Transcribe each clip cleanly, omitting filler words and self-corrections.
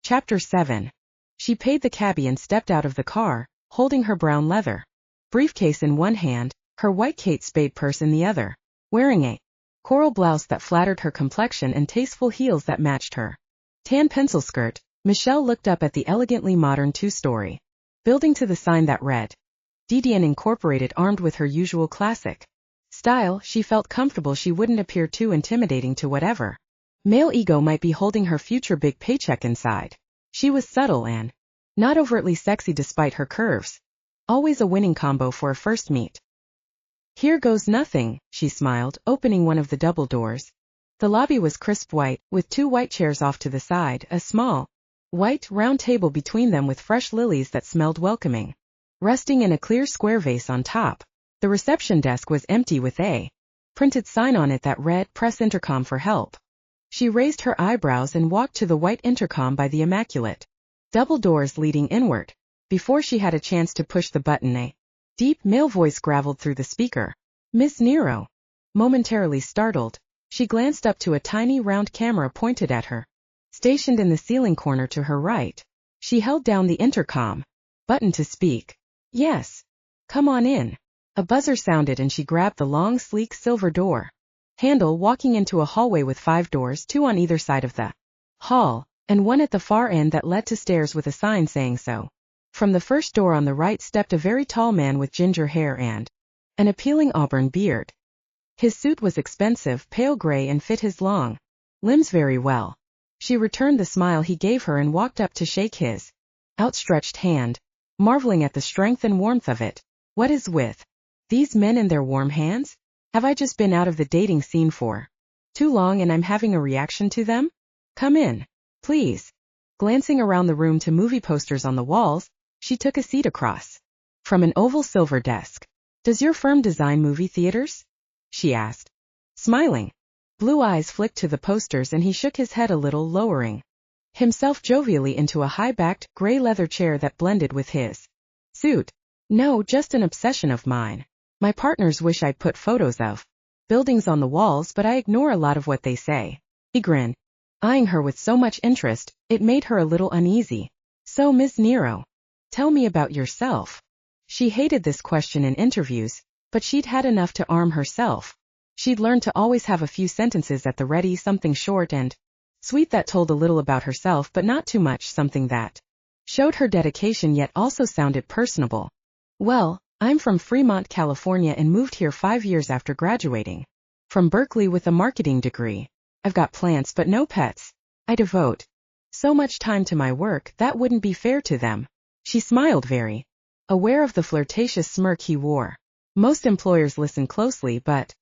Chapter 7. She paid the cabbie and stepped out of the car, holding her brown leather briefcase in one hand, her white Kate Spade purse in the other, wearing a coral blouse that flattered her complexion and tasteful heels that matched her tan pencil skirt. Michelle looked up at the elegantly modern two-story building to the sign that read DDN Incorporated. Armed with her usual classic style, she felt comfortable she wouldn't appear too intimidating to whatever male ego might be holding her future big paycheck inside. She was subtle and not overtly sexy despite her curves. Always a winning combo for a first meet. Here goes nothing, she smiled, opening one of the double doors. The lobby was crisp white, with 2 white chairs off to the side, a small, white, round table between them with fresh lilies that smelled welcoming, resting in a clear square vase on top. The reception desk was empty with a printed sign on it that read, "Press intercom for help." She raised her eyebrows and walked to the white intercom by the immaculate double doors leading inward. Before she had a chance to push the button, a deep male voice graveled through the speaker. "Miss Nero." Momentarily startled, she glanced up to a tiny round camera pointed at her, stationed in the ceiling corner to her right. She held down the intercom button to speak. "Yes. Come on in." A buzzer sounded and she grabbed the long, sleek silver door handle, walking into a hallway with 5 doors, 2 on either side of the hall, and one at the far end that led to stairs with a sign saying so. From the first door on the right stepped a very tall man with ginger hair and an appealing auburn beard. His suit was expensive, pale gray, and fit his long limbs very well. She returned the smile he gave her and walked up to shake his outstretched hand, marveling at the strength and warmth of it. What is with these men and their warm hands? Have I just been out of the dating scene for too long and I'm having a reaction to them? Come in, please. Glancing around the room to movie posters on the walls, she took a seat across from an oval silver desk. "Does your firm design movie theaters?" she asked, smiling. Blue eyes flicked to the posters and he shook his head a little, lowering himself jovially into a high-backed, gray leather chair that blended with his suit. "No, just an obsession of mine. My partners wish I'd put photos of buildings on the walls, but I ignore a lot of what they say." He grinned, eyeing her with so much interest, it made her a little uneasy. "So, Miss Nero, tell me about yourself." She hated this question in interviews, but she'd had enough to arm herself. She'd learned to always have a few sentences at the ready, something short and sweet that told a little about herself but not too much, something that showed her dedication yet also sounded personable. "Well, I'm from Fremont, California and moved here 5 years after graduating from Berkeley with a marketing degree. I've got plants but no pets. I devote so much time to my work that wouldn't be fair to them." She smiled, very aware of the flirtatious smirk he wore. Most employers listen closely, but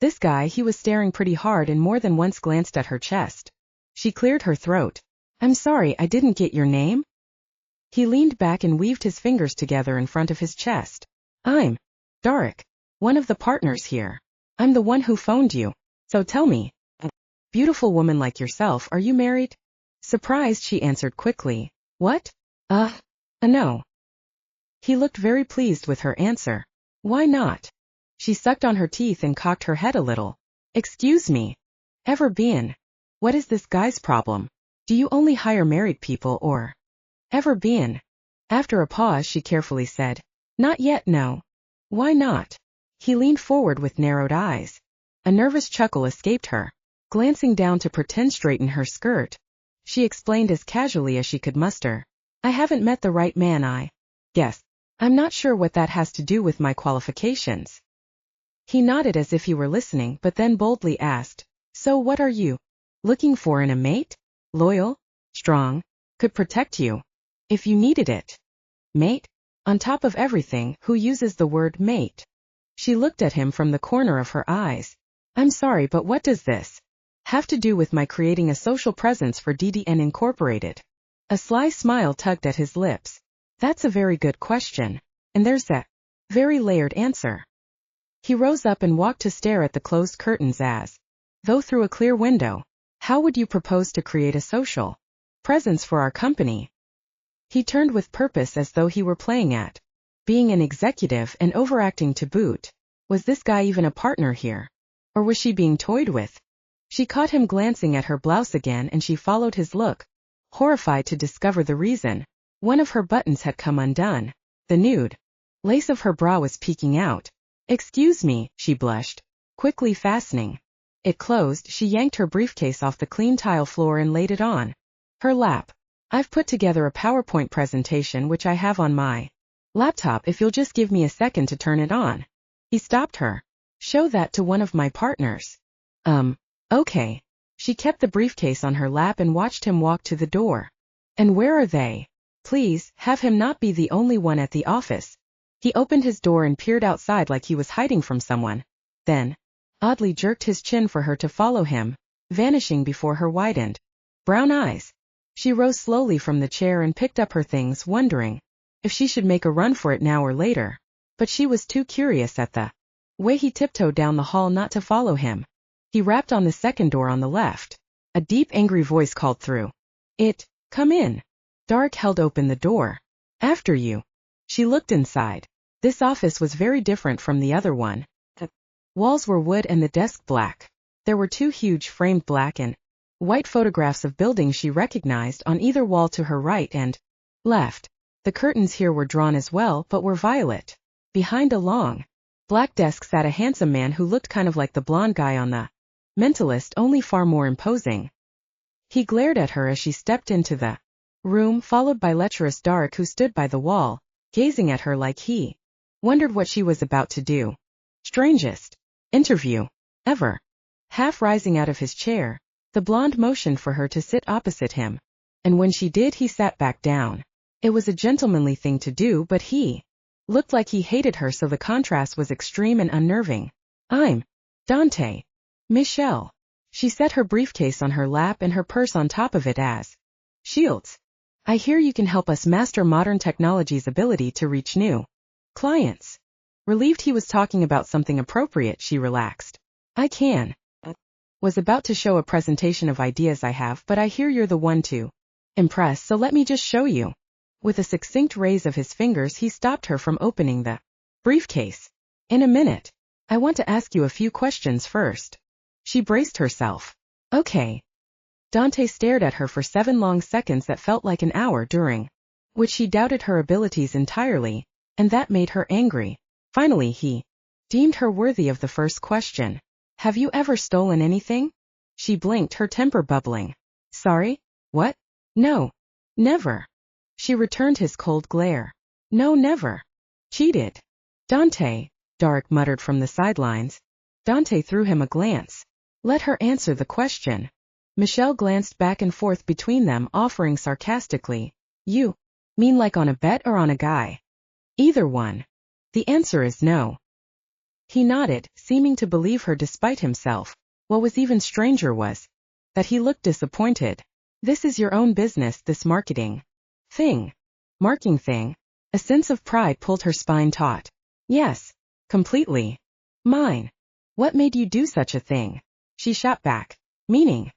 this guy, he was staring pretty hard and more than once glanced at her chest. She cleared her throat. "I'm sorry, I didn't get your name?" He leaned back and weaved his fingers together in front of his chest. "I'm Darek, one of the partners here. I'm the one who phoned you. So tell me, a beautiful woman like yourself, are you married?" Surprised, she answered quickly. "What? No." He looked very pleased with her answer. "Why not?" She sucked on her teeth and cocked her head a little. "Excuse me. Ever been? What is this guy's problem? Do you only hire married people or ever been?" After a pause, she carefully said, "Not yet, no." "Why not?" He leaned forward with narrowed eyes. A nervous chuckle escaped her. Glancing down to pretend straighten her skirt, she explained as casually as she could muster, "I haven't met the right man, I guess. I'm not sure what that has to do with my qualifications." He nodded as if he were listening, but then boldly asked, "So what are you looking for in a mate? Loyal, strong, could protect you if you needed it. Mate? On top of everything, who uses the word mate?" She looked at him from the corner of her eyes. "I'm sorry, but what does this have to do with my creating a social presence for DDN Incorporated?" A sly smile tugged at his lips. "That's a very good question, and there's a very layered answer." He rose up and walked to stare at the closed curtains as though through a clear window. "How would you propose to create a social presence for our company?" He turned with purpose as though he were playing at being an executive and overacting to boot. Was this guy even a partner here? Or was she being toyed with? She caught him glancing at her blouse again and she followed his look, horrified to discover the reason. One of her buttons had come undone. The nude lace of her bra was peeking out. "Excuse me," she blushed, quickly fastening it closed. She yanked her briefcase off the clean tile floor and laid it on her lap. "I've put together a PowerPoint presentation which I have on my laptop if you'll just give me a second to turn it on." He stopped her. "Show that to one of my partners." Okay." She kept the briefcase on her lap and watched him walk to the door. "And where are they? Please, have him not be the only one at the office." He opened his door and peered outside like he was hiding from someone. Then, oddly jerked his chin for her to follow him, vanishing before her widened brown eyes. She rose slowly from the chair and picked up her things, wondering if she should make a run for it now or later. But she was too curious at the way he tiptoed down the hall not to follow him. He rapped on the second door on the left. A deep, angry voice called through it, "Come in." Dark held open the door. "After you." She looked inside. This office was very different from the other one. The walls were wood and the desk black. There were two huge framed black and white photographs of buildings she recognized on either wall to her right and left. The curtains here were drawn as well, but were violet. Behind a long black desk sat a handsome man who looked kind of like the blonde guy on The Mentalist, only far more imposing. He glared at her as she stepped into the room, followed by lecherous Dark, who stood by the wall, gazing at her like he wondered what she was about to do. Strangest interview ever. Half rising out of his chair, the blonde motioned for her to sit opposite him, and when she did, he sat back down. It was a gentlemanly thing to do, but he looked like he hated her, so the contrast was extreme and unnerving. "I'm Dontae. Michelle." She set her briefcase on her lap and her purse on top of it as shields. "I hear you can help us master modern technology's ability to reach new clients." Relieved he was talking about something appropriate, she relaxed. "I can. Was about to show a presentation of ideas I have, but I hear you're the one to impress, so let me just show you." With a succinct raise of his fingers, he stopped her from opening the briefcase. "In a minute. I want to ask you a few questions first." She braced herself. "Okay." Dontae stared at her for 7 long seconds that felt like an hour, during which she doubted her abilities entirely, and that made her angry. Finally he deemed her worthy of the first question. "Have you ever stolen anything?" She blinked, her temper bubbling. "Sorry? What? No. Never." She returned his cold glare. "No, never." "Cheated." "Dontae," Dark muttered from the sidelines. Dontae threw him a glance. "Let her answer the question." Michelle glanced back and forth between them, offering sarcastically, "You mean like on a bet or on a guy?" "Either one." "The answer is no." He nodded, seeming to believe her despite himself. What was even stranger was that he looked disappointed. "This is your own business, this marketing thing." Marking thing? A sense of pride pulled her spine taut. "Yes. Completely. Mine." "What made you do such a thing?" She shot back. "Meaning?"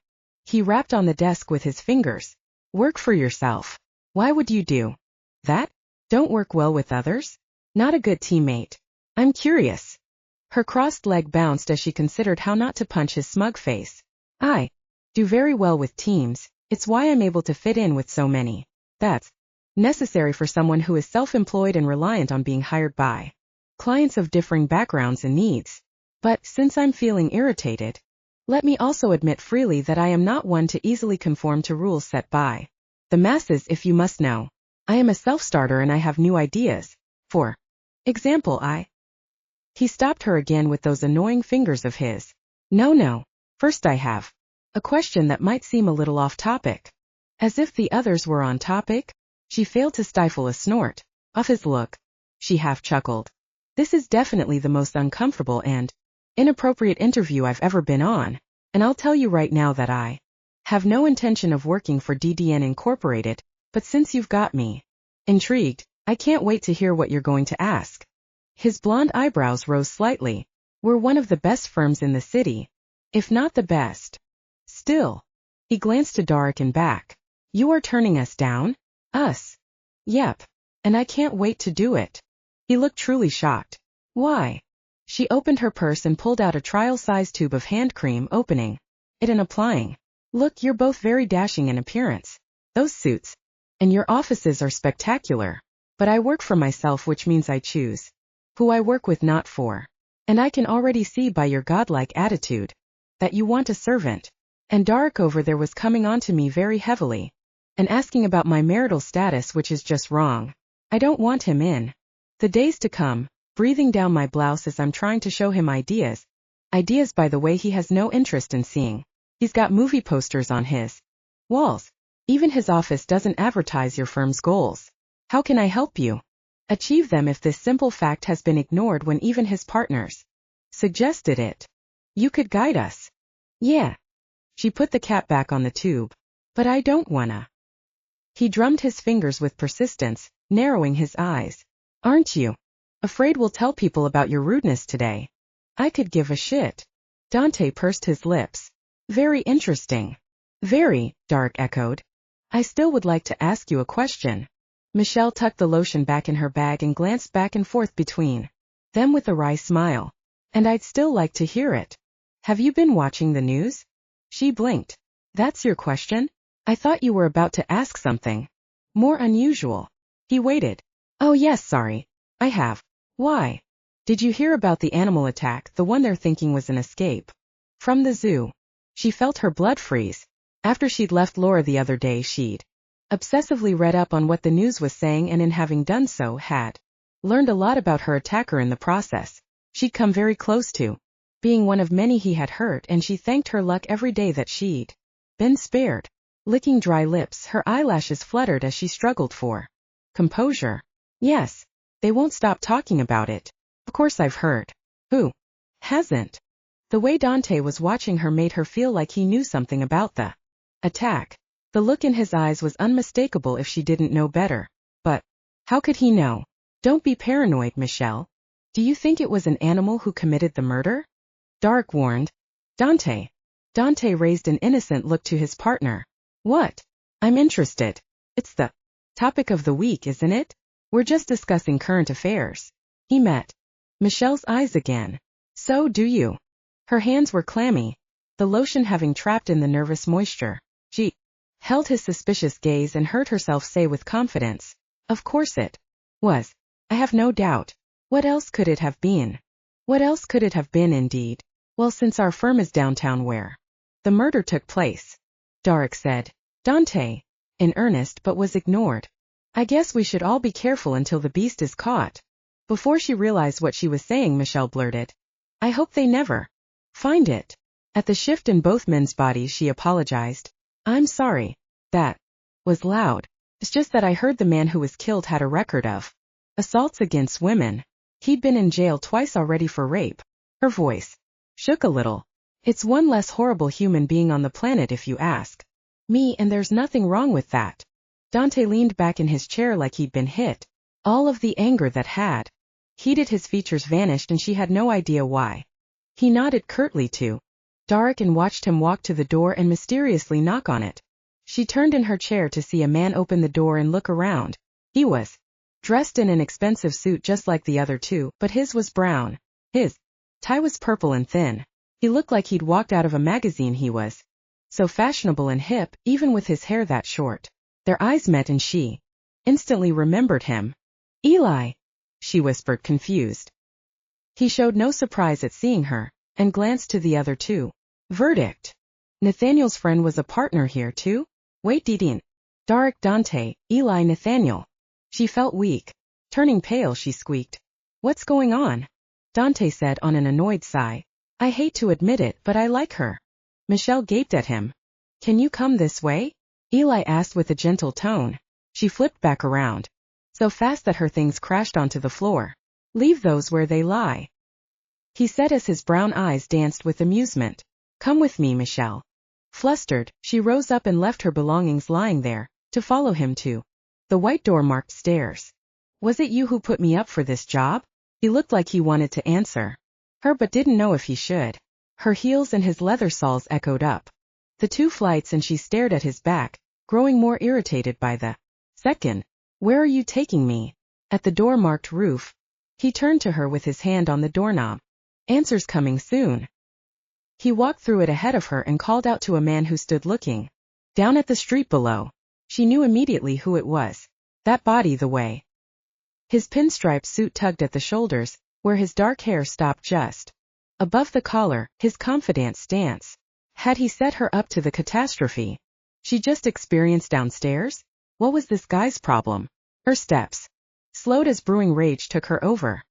He rapped on the desk with his fingers. "Work for yourself. Why would you do that? Don't work well with others? Not a good teammate? I'm curious." Her crossed leg bounced as she considered how not to punch his smug face. "I do very well with teams. It's why I'm able to fit in with so many. That's necessary for someone who is self-employed and reliant on being hired by clients of differing backgrounds and needs. But, since I'm feeling irritated, let me also admit freely that I am not one to easily conform to rules set by the masses. If you must know, I am a self-starter and I have new ideas. For example, He stopped her again with those annoying fingers of his. No. First I have a question that might seem a little off topic." As if the others were on topic? She failed to stifle a snort. Off his look, she half chuckled. "This is definitely the most uncomfortable and inappropriate interview I've ever been on, and I'll tell you right now that I have no intention of working for DDN Incorporated, but since you've got me intrigued, I can't wait to hear what you're going to ask." His blonde eyebrows rose slightly. "We're one of the best firms in the city, if not the best. Still." He glanced to Dark and back. "You are turning us down?" "Us?" "Yep. And I can't wait to do it." He looked truly shocked. "Why?" She opened her purse and pulled out a trial-size tube of hand cream, opening it and applying. "Look, you're both very dashing in appearance. Those suits. And your offices are spectacular. But I work for myself, which means I choose who I work with, not for. And I can already see by your godlike attitude that you want a servant. And Dark over there was coming on to me very heavily and asking about my marital status, which is just wrong. I don't want him in the days to come, breathing down my blouse as I'm trying to show him ideas. Ideas, by the way, he has no interest in seeing. He's got movie posters on his walls. Even his office doesn't advertise your firm's goals. How can I help you achieve them if this simple fact has been ignored when even his partners suggested it? You could guide us. Yeah. She put the cap back on the tube. But I don't wanna. He drummed his fingers with persistence, narrowing his eyes. Aren't you afraid we'll tell people about your rudeness today? I could give a shit. Dontae pursed his lips. Very interesting. Very, Dark echoed. I still would like to ask you a question. Michelle tucked the lotion back in her bag and glanced back and forth between them with a wry smile. And I'd still like to hear it. Have you been watching the news? She blinked. That's your question? I thought you were about to ask something more unusual. He waited. Oh yes, sorry. I have. Why? Did you hear about the animal attack, the one they're thinking was an escape from the zoo? She felt her blood freeze. After she'd left Laura the other day, she'd obsessively read up on what the news was saying, and in having done so had learned a lot about her attacker in the process. She'd come very close to being one of many he had hurt, and she thanked her luck every day that she'd been spared. Licking dry lips, her eyelashes fluttered as she struggled for composure. Yes. They won't stop talking about it. Of course I've heard. Who hasn't? The way Dontae was watching her made her feel like he knew something about the attack. The look in his eyes was unmistakable if she didn't know better. But how could he know? Don't be paranoid, Michelle. Do you think it was an animal who committed the murder? Dark warned. Dontae. Dontae raised an innocent look to his partner. What? I'm interested. It's the topic of the week, isn't it? We're just discussing current affairs. He met Michelle's eyes again. So do you. Her hands were clammy, the lotion having trapped in the nervous moisture. She held his suspicious gaze and heard herself say with confidence, of course it was. I have no doubt. What else could it have been? What else could it have been, indeed? Well, since our firm is downtown where the murder took place, Dark said. Dontae, in earnest, but was ignored. I guess we should all be careful until the beast is caught. Before she realized what she was saying, Michelle blurted, I hope they never find it. At the shift in both men's bodies, she apologized. I'm sorry. That was loud. It's just that I heard the man who was killed had a record of assaults against women. He'd been in jail twice already for rape. Her voice shook a little. It's one less horrible human being on the planet, if you ask me, and there's nothing wrong with that. Dontae leaned back in his chair like he'd been hit. All of the anger that had heated his features vanished, and she had no idea why. He nodded curtly to Dark and watched him walk to the door and mysteriously knock on it. She turned in her chair to see a man open the door and look around. He was dressed in an expensive suit just like the other two, but his was brown. His tie was purple and thin. He looked like he'd walked out of a magazine. He was so fashionable and hip, even with his hair that short. Their eyes met and she instantly remembered him. Eli, she whispered, confused. He showed no surprise at seeing her, and glanced to the other two. Verdict. Nathaniel's friend was a partner here too? Wait, Didin. Dark, Dontae, Eli, Nathaniel. She felt weak. Turning pale, she squeaked. What's going on? Dontae said on an annoyed sigh. I hate to admit it, but I like her. Michelle gaped at him. Can you come this way? Eli asked with a gentle tone. She flipped back around, so fast that her things crashed onto the floor. Leave those where they lie, he said as his brown eyes danced with amusement. Come with me, Michelle. Flustered, she rose up and left her belongings lying there, to follow him to the white door-marked stairs. Was it you who put me up for this job? He looked like he wanted to answer her but didn't know if he should. Her heels and his leather soles echoed up the 2 flights, and she stared at his back, growing more irritated by the second. Where are you taking me? At the door-marked roof. He turned to her with his hand on the doorknob. Answer's coming soon. He walked through it ahead of her and called out to a man who stood looking down at the street below. She knew immediately who it was. That body the way. His pinstripe suit tugged at the shoulders, where his dark hair stopped just above the collar, his confident stance. Had he set her up to the catastrophe she just experienced downstairs? What was this guy's problem? Her steps slowed as brewing rage took her over.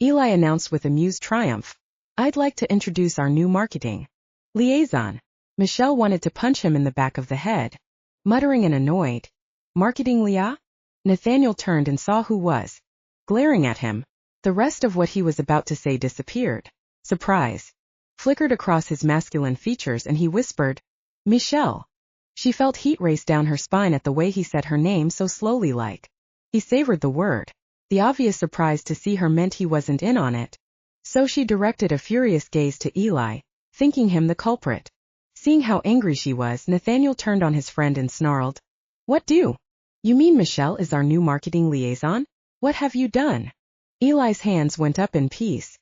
Eli announced with amused triumph, "I'd like to introduce our new marketing liaison." Michelle wanted to punch him in the back of the head. Muttering and annoyed, "Marketing Leah?" Nathaniel turned and saw who was glaring at him. The rest of what he was about to say disappeared. Surprise flickered across his masculine features and he whispered, "Michelle." She felt heat race down her spine at the way he said her name so slowly, like he savored the word. The obvious surprise to see her meant he wasn't in on it. So she directed a furious gaze to Eli, thinking him the culprit. Seeing how angry she was, Nathaniel turned on his friend and snarled, "What do? You mean Michelle is our new marketing liaison? What have you done?" Eli's hands went up in peace.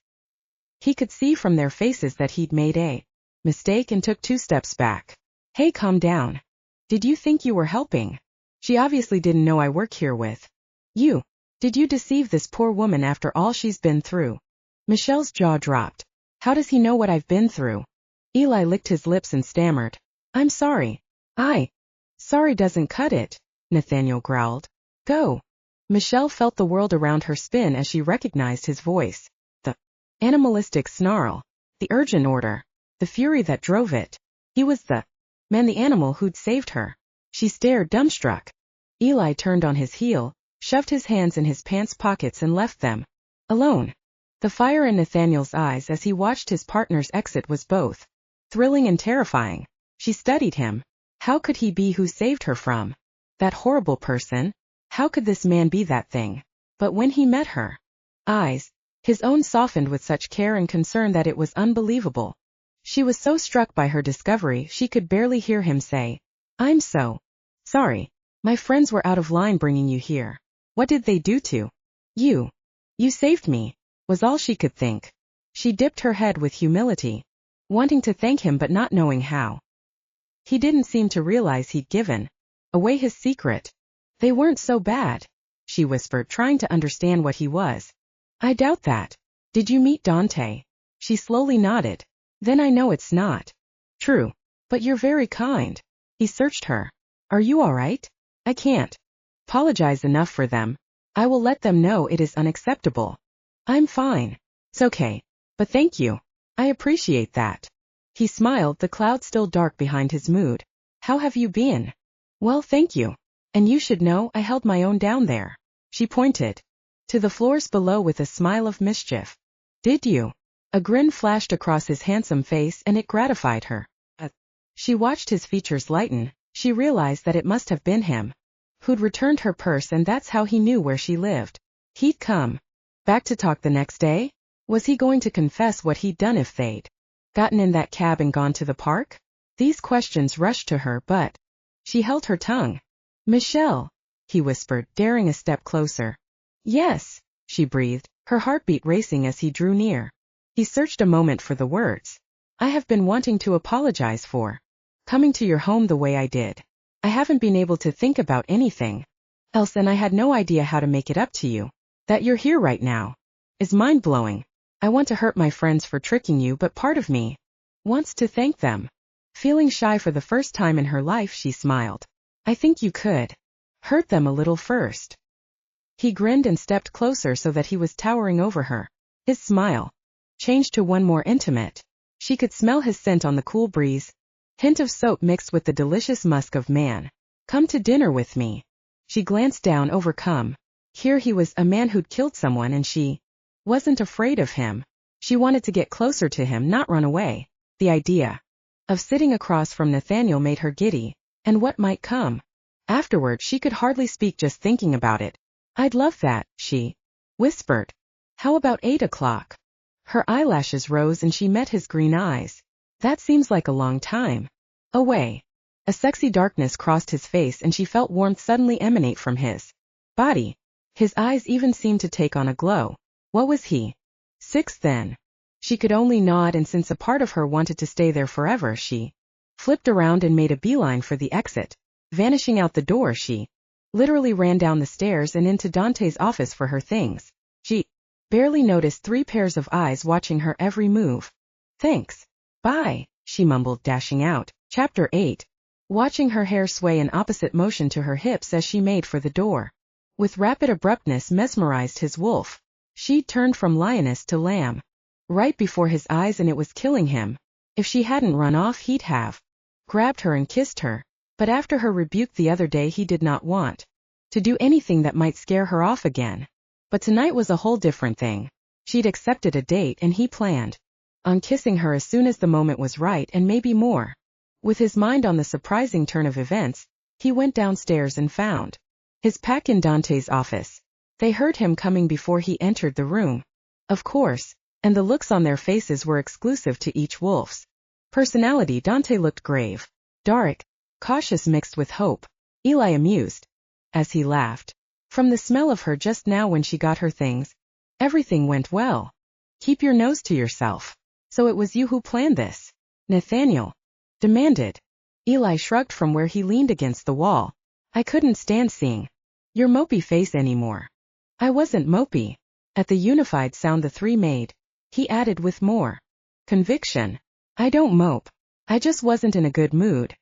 He could see from their faces that he'd made a mistake and took 2 steps back. "Hey, calm down. Did you think you were helping? She obviously didn't know I work here with you. Did you deceive this poor woman after all she's been through?" Michelle's jaw dropped. "How does he know what I've been through?" Eli licked his lips and stammered, "I'm sorry." Sorry doesn't cut it," Nathaniel growled. "Go." Michelle felt the world around her spin as she recognized his voice. The animalistic snarl, the urgent order, the fury that drove it. He was the the animal who'd saved her. She stared dumbstruck. Eli turned on his heel, shoved his hands in his pants pockets and left them alone. The fire in Nathaniel's eyes as he watched his partner's exit was both thrilling and terrifying. She studied him. How could he be who saved her from that horrible person? How could this man be that thing? But when he met her eyes, his own softened with such care and concern that it was unbelievable. She was so struck by her discovery she could barely hear him say, "I'm so sorry. My friends were out of line bringing you here. What did they do to you? You saved me," was all she could think. She dipped her head with humility, wanting to thank him but not knowing how. He didn't seem to realize he'd given away his secret. "They weren't so bad," she whispered, trying to understand what he was. "I doubt that. Did you meet Dontae?" She slowly nodded. "Then I know it's not true. But you're very kind." He searched her. "Are you all right?" "I can't apologize enough for them. I will let them know it is unacceptable." "I'm fine. It's okay. But thank you. I appreciate that." He smiled, the cloud still dark behind his mood. "How have you been?" "Well, thank you. And you should know I held my own down there." She pointed to the floors below with a smile of mischief. "Did you?" A grin flashed across his handsome face and it gratified her. She watched his features lighten. She realized that it must have been him who'd returned her purse, and that's how he knew where she lived. He'd come back to talk the next day? Was he going to confess what he'd done if they'd gotten in that cab and gone to the park? These questions rushed to her, but she held her tongue. "Michelle," he whispered, daring a step closer. "Yes," she breathed, her heartbeat racing as he drew near. He searched a moment for the words. "I have been wanting to apologize for coming to your home the way I did. I haven't been able to think about anything else, and I had no idea how to make it up to you. That you're here right now is mind-blowing. I want to hurt my friends for tricking you, but part of me wants to thank them." Feeling shy for the first time in her life, she smiled. "I think you could hurt them a little first." He grinned and stepped closer so that he was towering over her. His smile changed to one more intimate. She could smell his scent on the cool breeze, hint of soap mixed with the delicious musk of man. "Come to dinner with me." She glanced down, overcome. Here he was, a man who'd killed someone, and she wasn't afraid of him. She wanted to get closer to him, not run away. The idea of sitting across from Nathaniel made her giddy, and what might come afterward she could hardly speak just thinking about it. "I'd love that," she whispered. "How about 8 o'clock? Her eyelashes rose and she met his green eyes. "That seems like a long time away." A sexy darkness crossed his face and she felt warmth suddenly emanate from his body. His eyes even seemed to take on a glow. What was he? 6 then? She could only nod, and since a part of her wanted to stay there forever, she flipped around and made a beeline for the exit. Vanishing out the door, she literally ran down the stairs and into Dontae's office for her things. She barely noticed 3 pairs of eyes watching her every move. Thanks. Bye, she mumbled, dashing out. Chapter 8. Watching her hair sway in opposite motion to her hips as she made for the door. With rapid abruptness mesmerized his wolf. She turned from lioness to lamb. Right before his eyes, and it was killing him. If she hadn't run off, he'd have grabbed her and kissed her. But after her rebuke the other day, he did not want to do anything that might scare her off again. But tonight was a whole different thing. She'd accepted a date and he planned on kissing her as soon as the moment was right, and maybe more. With his mind on the surprising turn of events, he went downstairs and found his pack in Dontae's office. They heard him coming before he entered the room. Of course, and the looks on their faces were exclusive to each wolf's personality. Dontae looked grave, dark, cautious mixed with hope. Eli amused, as he laughed. From the smell of her just now when she got her things, everything went well. Keep your nose to yourself. So it was you who planned this? Nathaniel demanded. Eli shrugged from where he leaned against the wall. I couldn't stand seeing your mopey face anymore. I wasn't mopey. At the unified sound the 3 made, he added with more conviction. I don't mope. I just wasn't in a good mood.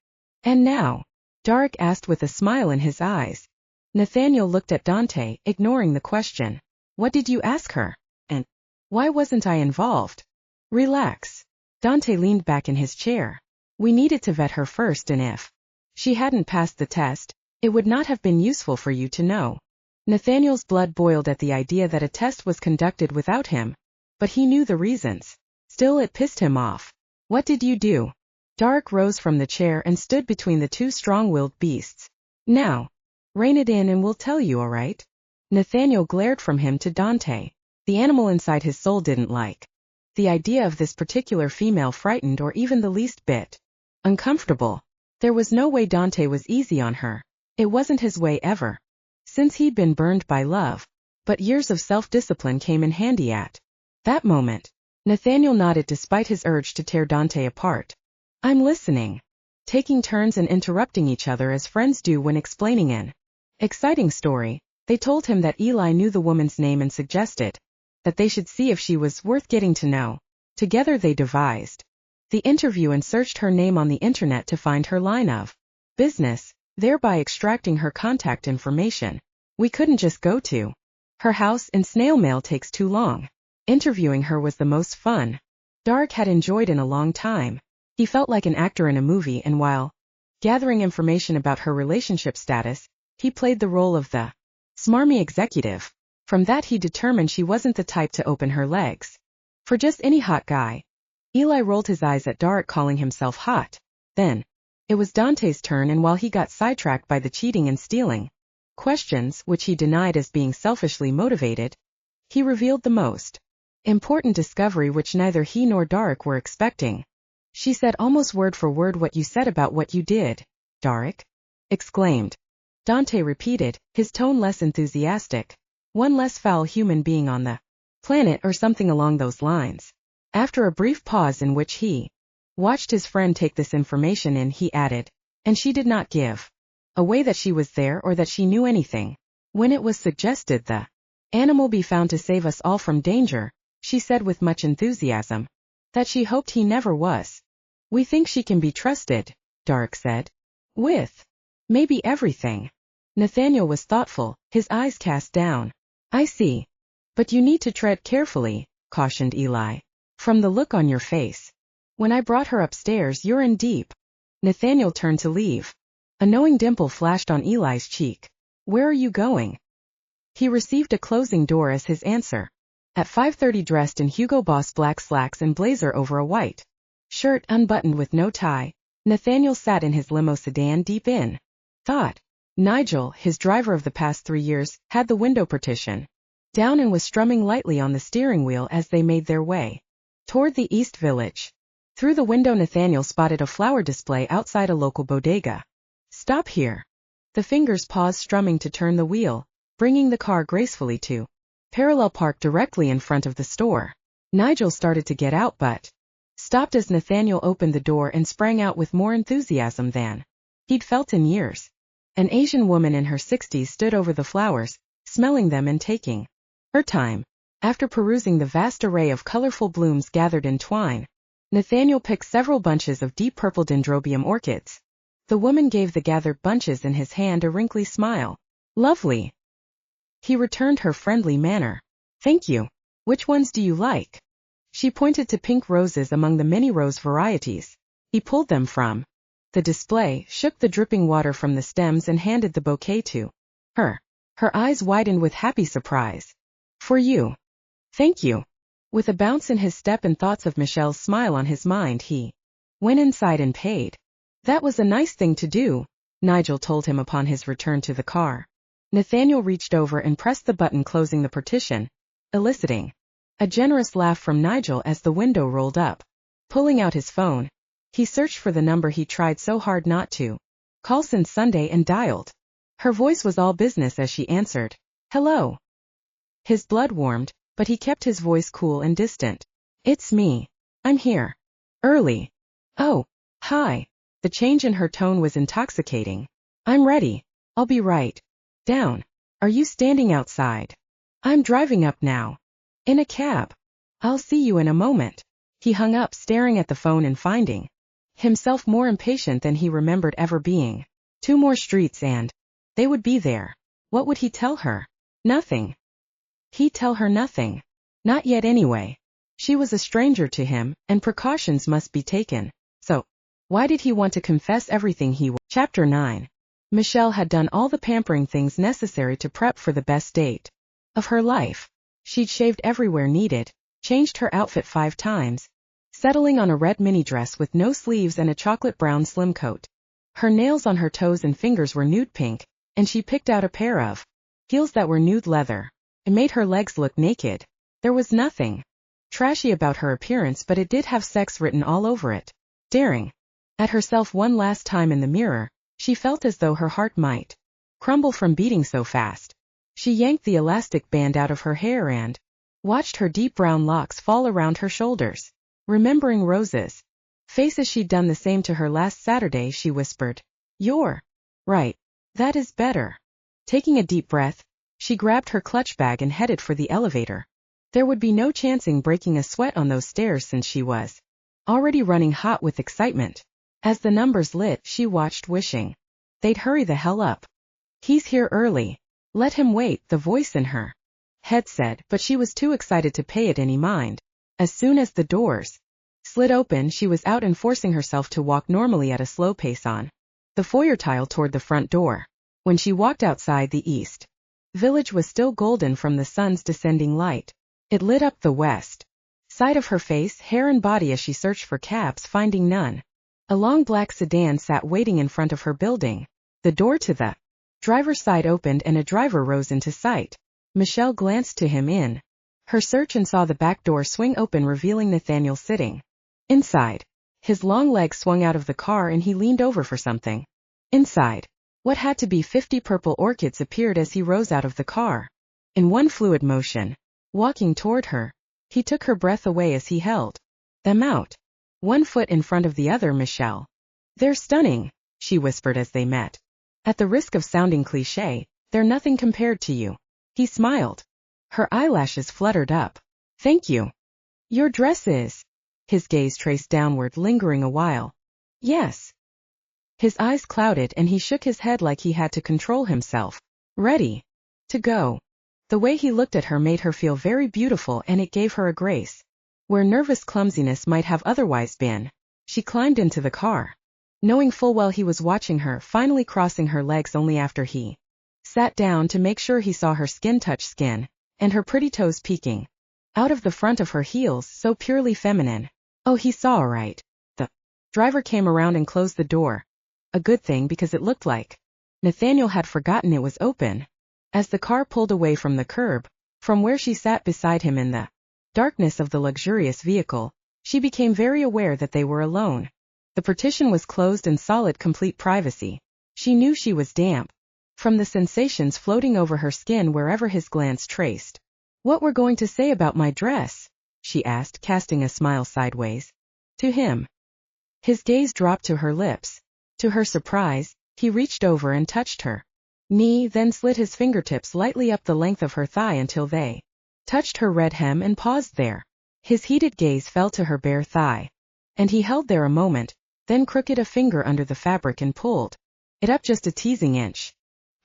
And now? Dark asked with a smile in his eyes. Nathaniel looked at Dontae, ignoring the question. What did you ask her? And why wasn't I involved? Relax. Dontae leaned back in his chair. We needed to vet her first, and if she hadn't passed the test, it would not have been useful for you to know. Nathaniel's blood boiled at the idea that a test was conducted without him, but he knew the reasons. Still, it pissed him off. What did you do? Dark rose from the chair and stood between the 2 strong-willed beasts. Now, rein it in and we'll tell you, all right? Nathaniel glared from him to Dontae. The animal inside his soul didn't like the idea of this particular female, frightened or even the least bit uncomfortable. There was no way Dontae was easy on her. It wasn't his way ever, since he'd been burned by love. But years of self-discipline came in handy at that moment. Nathaniel nodded despite his urge to tear Dontae apart. I'm listening. Taking turns and interrupting each other as friends do when explaining an exciting story, they told him that Eli knew the woman's name and suggested that they should see if she was worth getting to know. Together they devised the interview and searched her name on the internet to find her line of business, thereby extracting her contact information. We couldn't just go to her house, and snail mail takes too long. Interviewing her was the most fun Dark had enjoyed in a long time. He felt like an actor in a movie, and while gathering information about her relationship status, he played the role of the smarmy executive. From that he determined she wasn't the type to open her legs for just any hot guy. Eli rolled his eyes at Dark, calling himself hot. Then it was Dontae's turn, and while he got sidetracked by the cheating and stealing questions, which he denied as being selfishly motivated, he revealed the most important discovery which neither he nor Dark were expecting. She said almost word for word what you said about what you did, Dark exclaimed. Dontae repeated, his tone less enthusiastic. One less foul human being on the planet, or something along those lines. After a brief pause in which he watched his friend take this information in, he added, and she did not give away that she was there or that she knew anything. When it was suggested the animal be found to save us all from danger, she said with much enthusiasm that she hoped he never was. We think she can be trusted, Dark said. With maybe everything. Nathaniel was thoughtful, his eyes cast down. I see. But you need to tread carefully, cautioned Eli. From the look on your face. When I brought her upstairs, you're in deep. Nathaniel turned to leave. A knowing dimple flashed on Eli's cheek. Where are you going? He received a closing door as his answer. At 5:30, dressed in Hugo Boss black slacks and blazer over a white shirt unbuttoned with no tie, Nathaniel sat in his limo sedan deep in thought. Nigel, his driver of the past 3 years, had the window partition down and was strumming lightly on the steering wheel as they made their way toward the East Village. Through the window Nathaniel spotted a flower display outside a local bodega. Stop here. The fingers paused, strumming to turn the wheel, bringing the car gracefully to parallel park directly in front of the store. Nigel started to get out but stopped as Nathaniel opened the door and sprang out with more enthusiasm than he'd felt in years. An Asian woman in her 60s stood over the flowers, smelling them and taking her time. After perusing the vast array of colorful blooms gathered in twine, Nathaniel picked several bunches of deep purple dendrobium orchids. The woman gave the gathered bunches in his hand a wrinkly smile. Lovely. He returned her friendly manner. Thank you. Which ones do you like? She pointed to pink roses among the many rose varieties. He pulled them from the display, shook the dripping water from the stems and handed the bouquet to her. Her eyes widened with happy surprise. For you. Thank you. With a bounce in his step and thoughts of Michelle's smile on his mind, he went inside and paid. That was a nice thing to do, Nigel told him upon his return to the car. Nathaniel reached over and pressed the button closing the partition, eliciting a generous laugh from Nigel as the window rolled up. Pulling out his phone, he searched for the number he tried so hard not to call since Sunday and dialed. Her voice was all business as she answered. Hello. His blood warmed, but he kept his voice cool and distant. It's me. I'm here. Early. Oh, hi. The change in her tone was intoxicating. I'm ready. I'll be right down. Are you standing outside? I'm driving up now. In a cab. I'll see you in a moment. He hung up, staring at the phone and finding himself more impatient than he remembered ever being. 2 more streets and they would be there. What would he tell her? Nothing. He'd tell her nothing. Not yet anyway. She was a stranger to him, and precautions must be taken. So, why did he want to confess everything he was? Chapter 9. Michelle had done all the pampering things necessary to prep for the best date of her life. She'd shaved everywhere needed, changed her outfit 5 times, settling on a red mini dress with no sleeves and a chocolate brown slim coat. Her nails on her toes and fingers were nude pink, and she picked out a pair of heels that were nude leather. It made her legs look naked. There was nothing trashy about her appearance, but it did have sex written all over it. Staring at herself one last time in the mirror, she felt as though her heart might crumble from beating so fast. She yanked the elastic band out of her hair and watched her deep brown locks fall around her shoulders. Remembering Rose's face as she'd done the same to her last Saturday, she whispered, You're right. That is better. Taking a deep breath, she grabbed her clutch bag and headed for the elevator. There would be no chancing breaking a sweat on those stairs since she was already running hot with excitement. As the numbers lit, she watched, wishing they'd hurry the hell up. He's here early. Let him wait, the voice in her head said, but she was too excited to pay it any mind. As soon as the doors slid open, she was out and forcing herself to walk normally at a slow pace on the foyer tile toward the front door. When she walked outside, the east village was still golden from the sun's descending light. It lit up the west side of her face, hair and body as she searched for cabs, finding none. A long black sedan sat waiting in front of her building. The door to the driver's side opened and a driver rose into sight. Michelle glanced to him in her search and saw the back door swing open, revealing Nathaniel sitting inside. His long legs swung out of the car and he leaned over for something. Inside, what had to be 50 purple orchids appeared as he rose out of the car. In one fluid motion, walking toward her, he took her breath away as he held them out, 1 foot in front of the other. Michelle. They're stunning, she whispered as they met. At the risk of sounding cliché, they're nothing compared to you. He smiled. Her eyelashes fluttered up. Thank you. Your dress is. His gaze traced downward, lingering a while. Yes. His eyes clouded and he shook his head like he had to control himself. Ready to go. The way he looked at her made her feel very beautiful, and it gave her a grace where nervous clumsiness might have otherwise been. She climbed into the car, knowing full well he was watching her, finally crossing her legs only after he sat down to make sure he saw her skin touch skin, and her pretty toes peeking out of the front of her heels, so purely feminine. Oh, he saw all right. The driver came around and closed the door. A good thing, because it looked like Nathaniel had forgotten it was open. As the car pulled away from the curb, from where she sat beside him in the darkness of the luxurious vehicle, she became very aware that they were alone. The partition was closed in solid, complete privacy. She knew she was damp from the sensations floating over her skin wherever his glance traced. What we're going to say about my dress? She asked, casting a smile sideways to him. His gaze dropped to her lips. To her surprise, He reached over and touched her knee, then slid his fingertips lightly up the length of her thigh until they touched her red hem and paused there. His heated gaze fell to her bare thigh, and he held there a moment, then crooked a finger under the fabric and pulled it up just a teasing inch.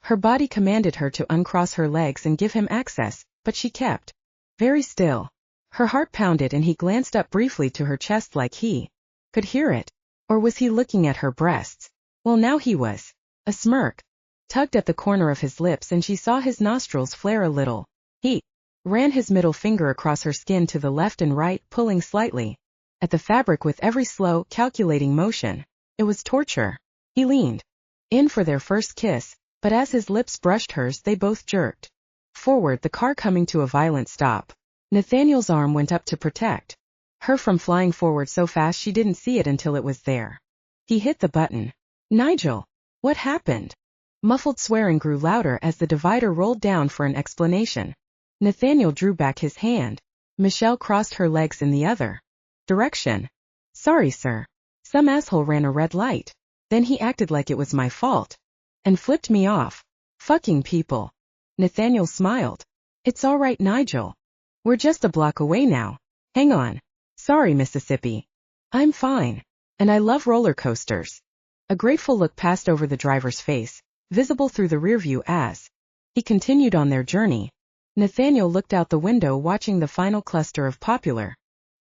Her body commanded her to uncross her legs and give him access, but she kept very still. Her heart pounded and he glanced up briefly to her chest like he could hear it. Or was he looking at her breasts? Well, now he was. A smirk tugged at the corner of his lips and she saw his nostrils flare a little. He ran his middle finger across her skin to the left and right, pulling slightly at the fabric with every slow, calculating motion. It was torture. He leaned in for their first kiss, but as his lips brushed hers they both jerked forward, the car coming to a violent stop. Nathaniel's arm went up to protect her from flying forward so fast she didn't see it until it was there. He hit the button. Nigel! What happened? Muffled swearing grew louder as the divider rolled down for an explanation. Nathaniel drew back his hand. Michelle crossed her legs in the other direction. Sorry, sir. Some asshole ran a red light. Then he acted like it was my fault and flipped me off. Fucking people. Nathaniel smiled. It's all right, Nigel. We're just a block away now. Hang on. Sorry, Mississippi. I'm fine. And I love roller coasters. A grateful look passed over the driver's face, visible through the rearview as he continued on their journey. Nathaniel looked out the window watching the final cluster of popular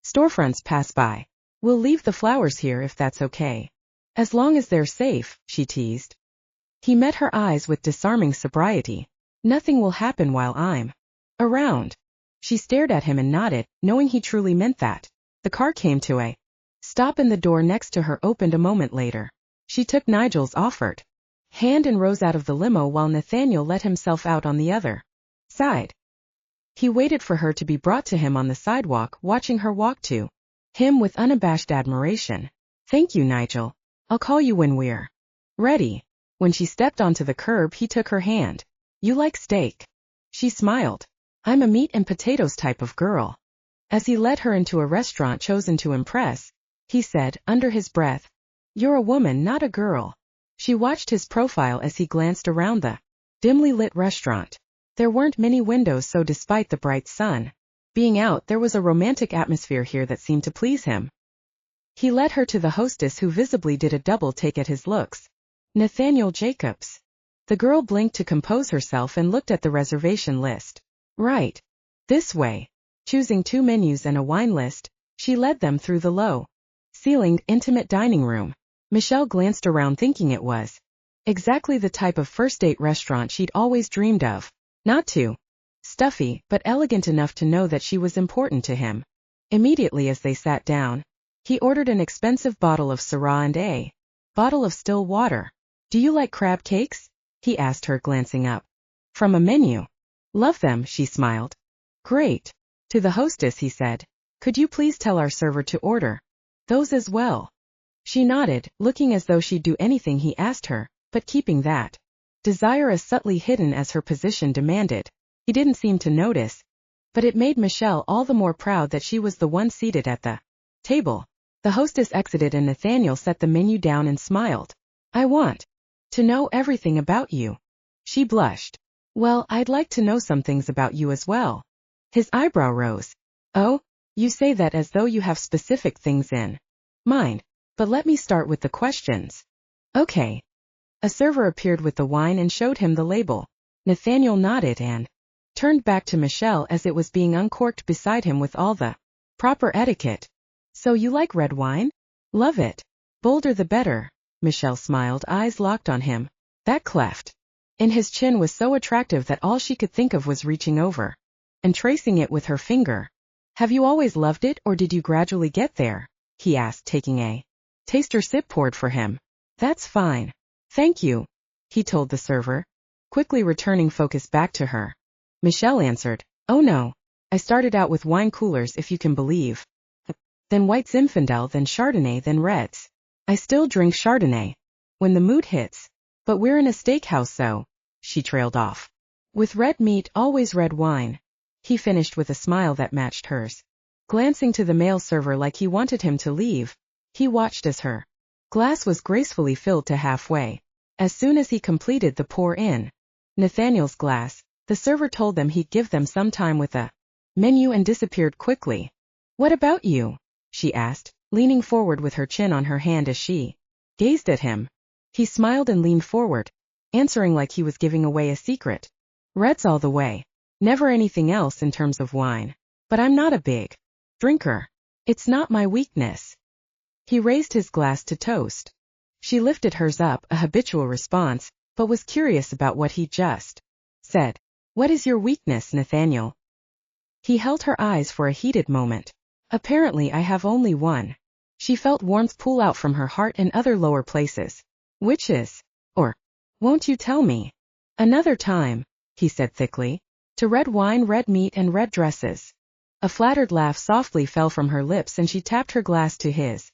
storefronts pass by. We'll leave the flowers here if that's okay. As long as they're safe, she teased. He met her eyes with disarming sobriety. Nothing will happen while I'm around. She stared at him and nodded, knowing he truly meant that. The car came to a stop and the door next to her opened a moment later. She took Nigel's offered hand and rose out of the limo while Nathaniel let himself out on the other side. He waited for her to be brought to him on the sidewalk, watching her walk to him with unabashed admiration. Thank you, Nigel. I'll call you when we're ready. When she stepped onto the curb, he took her hand. You like steak? She smiled. I'm a meat and potatoes type of girl. As he led her into a restaurant chosen to impress, he said, under his breath, You're a woman, not a girl. She watched his profile as he glanced around the dimly lit restaurant. There weren't many windows, so despite the bright sun being out, there was a romantic atmosphere here that seemed to please him. He led her to the hostess, who visibly did a double take at his looks. Nathaniel Jacobs. The girl blinked to compose herself and looked at the reservation list. Right. This way. Choosing 2 menus and a wine list, she led them through the low-ceilinged, intimate dining room. Michelle glanced around, thinking it was exactly the type of first-date restaurant she'd always dreamed of. Not too stuffy, but elegant enough to know that she was important to him. Immediately as they sat down, he ordered an expensive bottle of Syrah and a bottle of still water. Do you like crab cakes? He asked her, glancing up from a menu. Love them, she smiled. Great. To the hostess, he said, could you please tell our server to order those as well? She nodded, looking as though she'd do anything he asked her, but keeping that desire as subtly hidden as her position demanded. He didn't seem to notice, but it made Michelle all the more proud that she was the one seated at the table. The hostess exited and Nathaniel set the menu down and smiled. I want to know everything about you. She blushed. Well, I'd like to know some things about you as well. His eyebrow rose. Oh, you say that as though you have specific things in mind, but let me start with the questions. Okay. A server appeared with the wine and showed him the label. Nathaniel nodded and turned back to Michelle as it was being uncorked beside him with all the proper etiquette. So you like red wine? Love it. Bolder the better. Michelle smiled, eyes locked on him. That cleft in his chin was so attractive that all she could think of was reaching over and tracing it with her finger. Have you always loved it, or did you gradually get there? He asked, taking a taster sip poured for him. That's fine. Thank you, he told the server, quickly returning focus back to her. Michelle answered, Oh no, I started out with wine coolers, if you can believe. Then white Zinfandel, then Chardonnay, then reds. I still drink Chardonnay when the mood hits. But we're in a steakhouse, so, she trailed off. With red meat, always red wine. He finished with a smile that matched hers. Glancing to the male server like he wanted him to leave, he watched as her glass was gracefully filled to halfway. As soon as he completed the pour-in Nathaniel's glass, the server told them he'd give them some time with a menu and disappeared quickly. What about you? She asked, leaning forward with her chin on her hand as she gazed at him. He smiled and leaned forward, answering like he was giving away a secret. Reds all the way. Never anything else in terms of wine. But I'm not a big drinker. It's not my weakness. He raised his glass to toast. She lifted hers up, a habitual response, but was curious about what he just said. What is your weakness, Nathaniel? He held her eyes for a heated moment. Apparently I have only one. She felt warmth pool out from her heart and other lower places. Which is? Or, won't you tell me? Another time, he said thickly. To red wine, red meat, and red dresses. A flattered laugh softly fell from her lips and she tapped her glass to his.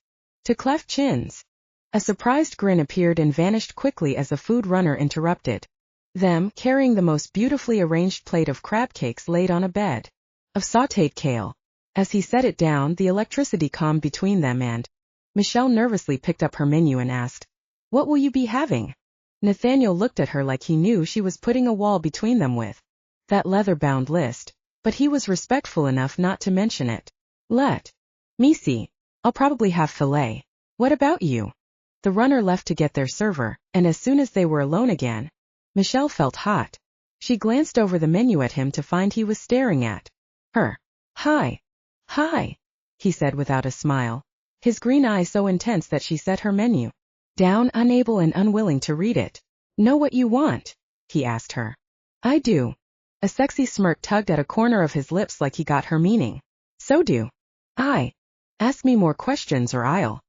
To cleft chins. A surprised grin appeared and vanished quickly as a food runner interrupted them, carrying the most beautifully arranged plate of crab cakes laid on a bed of sautéed kale. As he set it down, the electricity calmed between them and Michelle nervously picked up her menu and asked, "What will you be having?" Nathaniel looked at her like he knew she was putting a wall between them with that leather-bound list, but he was respectful enough not to mention it. Let me see. I'll probably have filet. What about you? The runner left to get their server, and as soon as they were alone again, Michelle felt hot. She glanced over the menu at him to find he was staring at her. Hi, he said without a smile, his green eye so intense that she set her menu down, unable and unwilling to read it. Know what you want? He asked her. I do. A sexy smirk tugged at a corner of his lips like he got her meaning. So do I. Ask me more questions or I'll.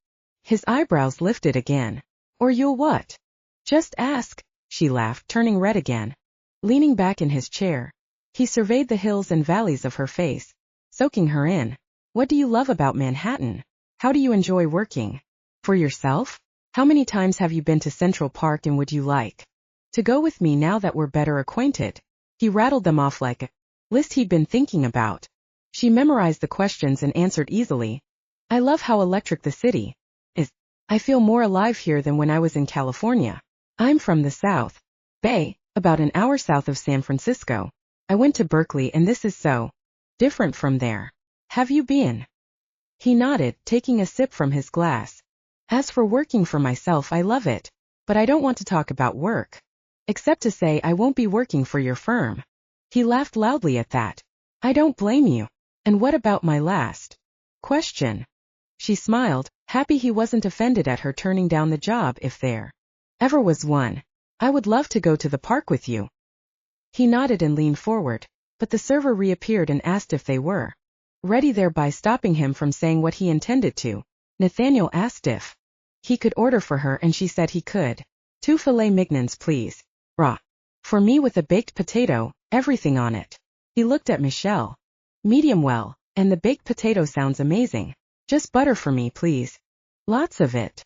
His eyebrows lifted again. Or you'll what? Just ask, she laughed, turning red again. Leaning back in his chair, he surveyed the hills and valleys of her face, soaking her in. What do you love about Manhattan? How do you enjoy working for yourself? How many times have you been to Central Park and would you like to go with me now that we're better acquainted? He rattled them off like a list he'd been thinking about. She memorized the questions and answered easily. I love how electric the city is. I feel more alive here than when I was in California. I'm from the South Bay, about an hour south of San Francisco. I went to Berkeley and this is so different from there. Have you been? He nodded, taking a sip from his glass. As for working for myself, I love it, but I don't want to talk about work. Except to say I won't be working for your firm. He laughed loudly at that. I don't blame you. And what about my last question? She smiled, happy he wasn't offended at her turning down the job if there ever was one. I would love to go to the park with you. He nodded and leaned forward, but the server reappeared and asked if they were ready, thereby stopping him from saying what he intended to. Nathaniel asked if he could order for her and she said he could. 2 filet mignons, please. Raw. For me with a baked potato, everything on it. He looked at Michelle. Medium well, and the baked potato sounds amazing. Just butter for me, please. Lots of it.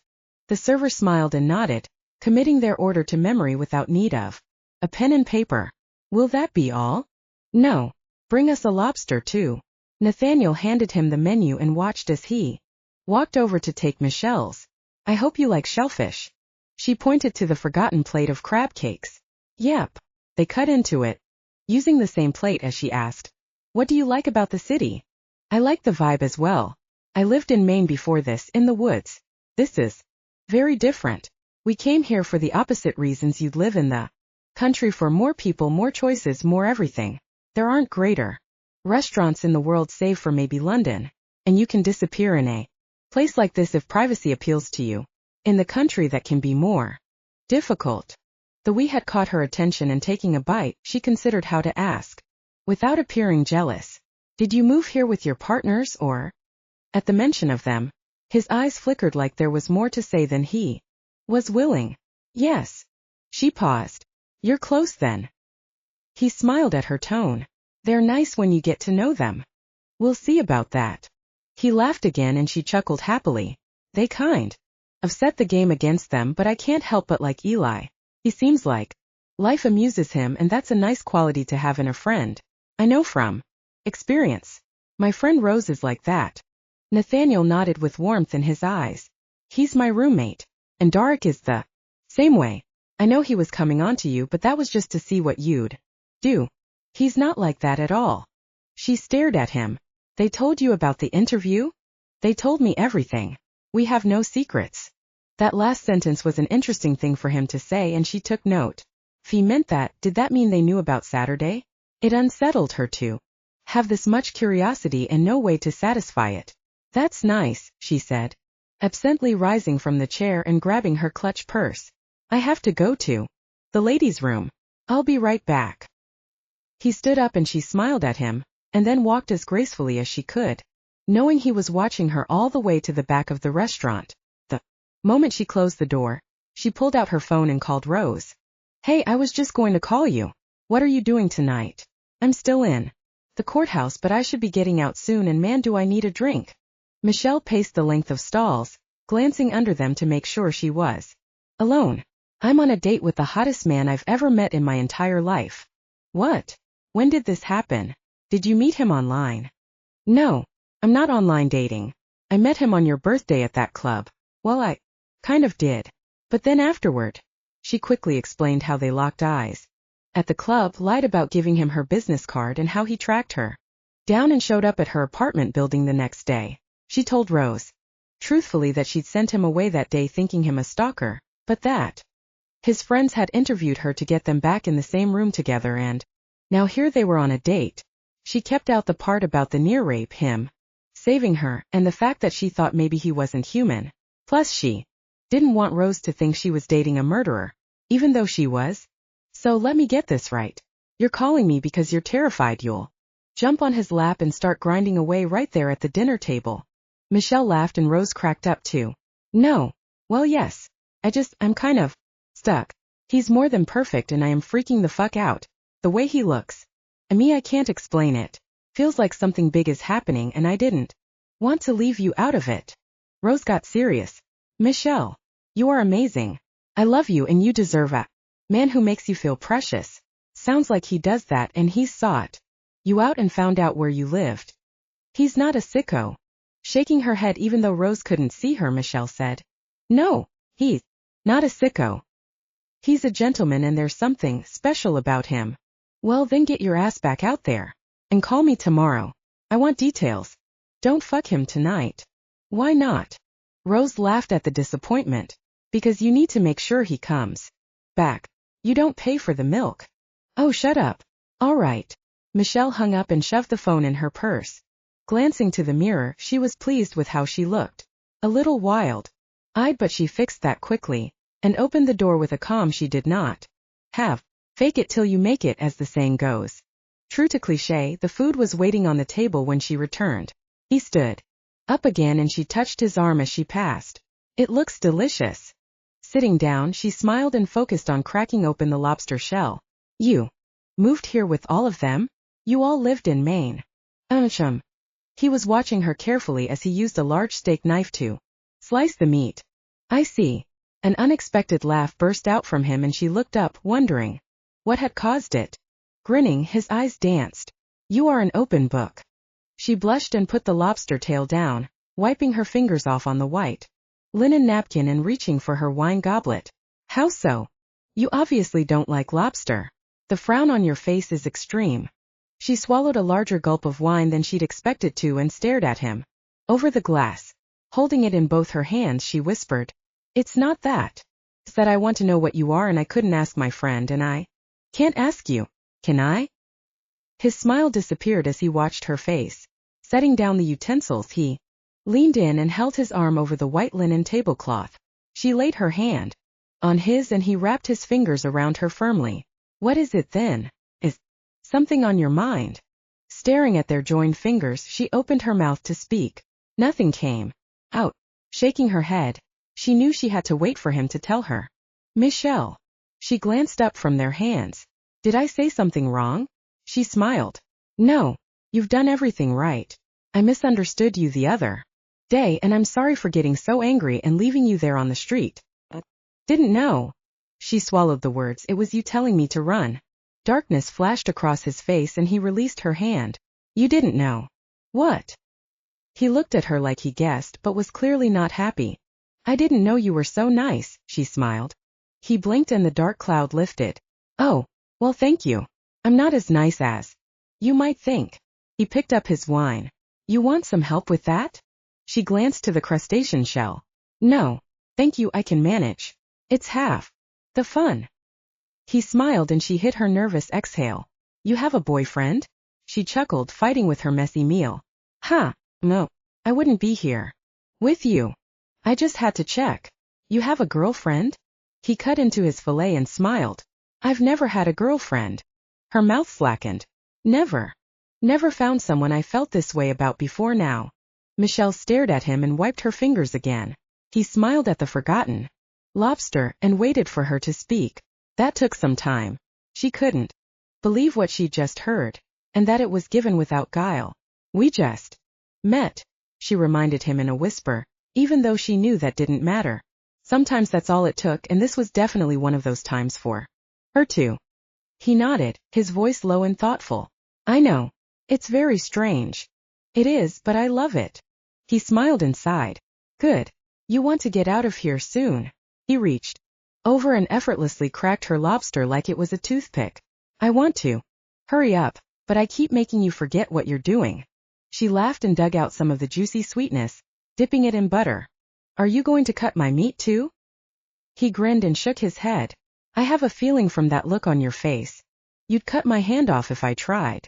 The server smiled and nodded, committing their order to memory without need of a pen and paper. Will that be all? No. Bring us a lobster too. Nathaniel handed him the menu and watched as he walked over to take Michelle's. I hope you like shellfish. She pointed to the forgotten plate of crab cakes. Yep. They cut into it, using the same plate as she asked. What do you like about the city? I like the vibe as well. I lived in Maine before this, in the woods. This is very different. We came here for the opposite reasons you'd live in the country, for more people, more choices, more everything. There aren't greater restaurants in the world save for maybe London, and you can disappear in a place like this if privacy appeals to you. In the country that can be more difficult. The wee had caught her attention and taking a bite, she considered how to ask, without appearing jealous. Did you move here with your partners or? At the mention of them, his eyes flickered like there was more to say than he was willing. Yes. She paused. You're close then. He smiled at her tone. They're nice when you get to know them. We'll see about that. He laughed again and she chuckled happily. They kind of set the game against them, but I can't help but like Eli. He seems like life amuses him, and that's a nice quality to have in a friend. I know from experience. My friend Rose is like that. Nathaniel nodded with warmth in his eyes. He's my roommate. And Darek is the same way. I know he was coming on to you, but that was just to see what you'd do. He's not like that at all. She stared at him. They told you about the interview? They told me everything. We have no secrets. That last sentence was an interesting thing for him to say, and she took note. If he meant that, did that mean they knew about Saturday? It unsettled her to have this much curiosity and no way to satisfy it. That's nice, she said, absently rising from the chair and grabbing her clutch purse. I have to go to the ladies' room. I'll be right back. He stood up and she smiled at him, and then walked as gracefully as she could, knowing he was watching her all the way to the back of the restaurant. The moment she closed the door, she pulled out her phone and called Rose. Hey, I was just going to call you. What are you doing tonight? I'm still in the courthouse, but I should be getting out soon, and man, do I need a drink. Michelle paced the length of stalls, glancing under them to make sure she was alone. I'm on a date with the hottest man I've ever met in my entire life. What? When did this happen? Did you meet him online? No, I'm not online dating. I met him on your birthday at that club. Well, I kind of did. But then afterward. She quickly explained how they locked eyes at the club, lied about giving him her business card, and how he tracked her down and showed up at her apartment building the next day. She told Rose truthfully that she'd sent him away that day thinking him a stalker, but that his friends had interviewed her to get them back in the same room together, and now here they were on a date. She kept out the part about the near rape, him saving her, and the fact that she thought maybe he wasn't human. Plus she didn't want Rose to think she was dating a murderer, even though she was. So let me get this right. You're calling me because you're terrified you'll jump on his lap and start grinding away right there at the dinner table. Michelle laughed and Rose cracked up too. No. Well, yes. I'm kind of stuck. He's more than perfect and I am freaking the fuck out. The way he looks. I can't explain it. Feels like something big is happening and I didn't want to leave you out of it. Rose got serious. Michelle, you are amazing. I love you and you deserve a man who makes you feel precious. Sounds like he does that, and he sought you out and found out where you lived. He's not a sicko. Shaking her head even though Rose couldn't see her, Michelle said. No, he's not a sicko. He's a gentleman and there's something special about him. Well then get your ass back out there. And call me tomorrow. I want details. Don't fuck him tonight. Why not? Rose laughed at the disappointment. Because you need to make sure he comes back. You don't pay for the milk. Oh, shut up. All right. Michelle hung up and shoved the phone in her purse. Glancing to the mirror, she was pleased with how she looked. A little wild-eyed, but she fixed that quickly, and opened the door with a calm she did not have. Fake it till you make it, as the saying goes. True to cliché, the food was waiting on the table when she returned. He stood up again and she touched his arm as she passed. It looks delicious. Sitting down, she smiled and focused on cracking open the lobster shell. You moved here with all of them? You all lived in Maine. He was watching her carefully as he used a large steak knife to slice the meat. I see. An unexpected laugh burst out from him and she looked up, wondering what had caused it. Grinning, his eyes danced. You are an open book. She blushed and put the lobster tail down, wiping her fingers off on the white linen napkin and reaching for her wine goblet. How so? You obviously don't like lobster. The frown on your face is extreme. She swallowed a larger gulp of wine than she'd expected to and stared at him over the glass. Holding it in both her hands, she whispered, It's not that. It's that I want to know what you are and I couldn't ask my friend and I can't ask you. Can I? His smile disappeared as he watched her face. Setting down the utensils, he leaned in and held his arm over the white linen tablecloth. She laid her hand on his and he wrapped his fingers around her firmly. What is it then? Is something on your mind? Staring at their joined fingers, she opened her mouth to speak. Nothing came out. Shaking her head, she knew she had to wait for him to tell her. Michelle. She glanced up from their hands. Did I say something wrong? She smiled. No, you've done everything right. I misunderstood you the other day and I'm sorry for getting so angry and leaving you there on the street. Didn't know. She swallowed the words. It was you telling me to run. Darkness flashed across his face and he released her hand. You didn't know. What? He looked at her like he guessed but was clearly not happy. I didn't know you were so nice, she smiled. He blinked and the dark cloud lifted. Oh, well thank you. I'm not as nice as you might think. He picked up his wine. You want some help with that? She glanced to the crustacean shell. No, thank you, I can manage. It's half the fun. He smiled and she hit her nervous exhale. You have a boyfriend? She chuckled, fighting with her messy meal. Ha, no, I wouldn't be here with you. I just had to check. You have a girlfriend? He cut into his fillet and smiled. I've never had a girlfriend. Her mouth slackened. Never found someone I felt this way about before now. Michelle stared at him and wiped her fingers again. He smiled at the forgotten lobster and waited for her to speak. That took some time. She couldn't believe what she'd just heard, and that it was given without guile. We just met, she reminded him in a whisper, even though she knew that didn't matter. Sometimes that's all it took, and this was definitely one of those times for her too. He nodded, his voice low and thoughtful. I know. It's very strange. It is, but I love it. He smiled and sighed. Good. You want to get out of here soon. He reached over and effortlessly cracked her lobster like it was a toothpick. I want to hurry up, but I keep making you forget what you're doing. She laughed and dug out some of the juicy sweetness, dipping it in butter. Are you going to cut my meat too? He grinned and shook his head. I have a feeling from that look on your face. You'd cut my hand off if I tried.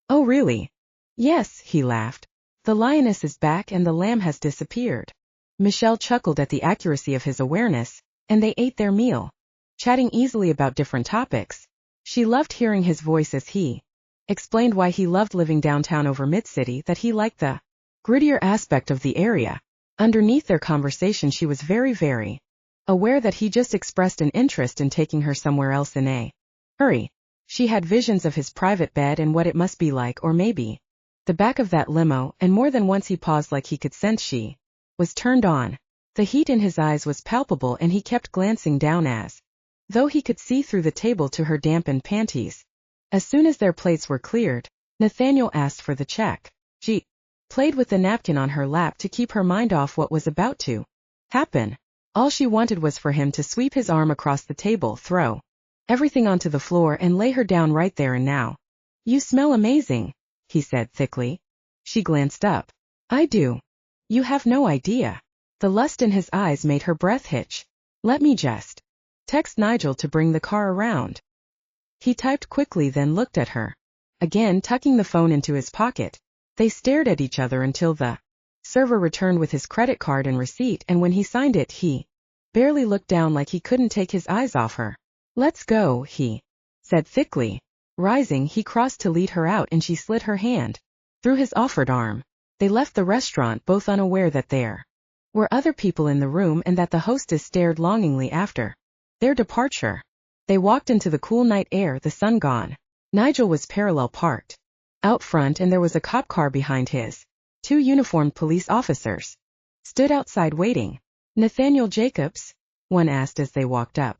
Oh really? Yes, he laughed. The lioness is back and the lamb has disappeared. Michelle chuckled at the accuracy of his awareness, and they ate their meal, chatting easily about different topics. She loved hearing his voice as he explained why he loved living downtown over mid-city, that he liked the grittier aspect of the area. Underneath their conversation she was very aware that he just expressed an interest in taking her somewhere else in a hurry. She had visions of his private bed and what it must be like, or maybe the back of that limo, and more than once he paused like he could sense she was turned on. The heat in his eyes was palpable and he kept glancing down as though he could see through the table to her dampened panties. As soon as their plates were cleared, Nathaniel asked for the check. She played with the napkin on her lap to keep her mind off what was about to happen. All she wanted was for him to sweep his arm across the table, throw everything onto the floor and lay her down right there and now. You smell amazing, he said thickly. She glanced up. I do. You have no idea. The lust in his eyes made her breath hitch. Let me just text Nigel to bring the car around. He typed quickly, then looked at her. Again tucking the phone into his pocket, they stared at each other until the server returned with his credit card and receipt, and when he signed it he barely looked down, like he couldn't take his eyes off her. Let's go, he said thickly. Rising, he crossed to lead her out and she slid her hand through his offered arm. They left the restaurant, both unaware that there were other people in the room and that the hostess stared longingly after their departure. They walked into the cool night air, the sun gone. Nigel was parallel parked out front and there was a cop car behind his. 2 uniformed police officers stood outside waiting. Nathaniel Jacobs? One asked as they walked up.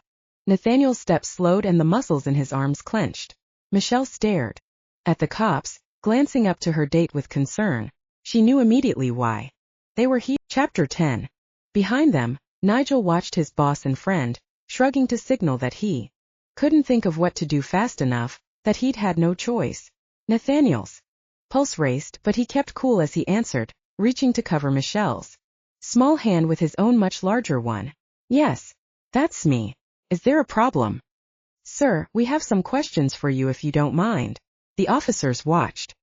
Nathaniel's steps slowed and the muscles in his arms clenched. Michelle stared at the cops, glancing up to her date with concern. She knew immediately why they were here. Chapter 10. Behind them, Nigel watched his boss and friend, shrugging to signal that he couldn't think of what to do fast enough, that he'd had no choice. Nathaniel's pulse raced, but he kept cool as he answered, reaching to cover Michelle's small hand with his own much larger one. Yes, that's me. Is there a problem? Sir, we have some questions for you if you don't mind. The officers watched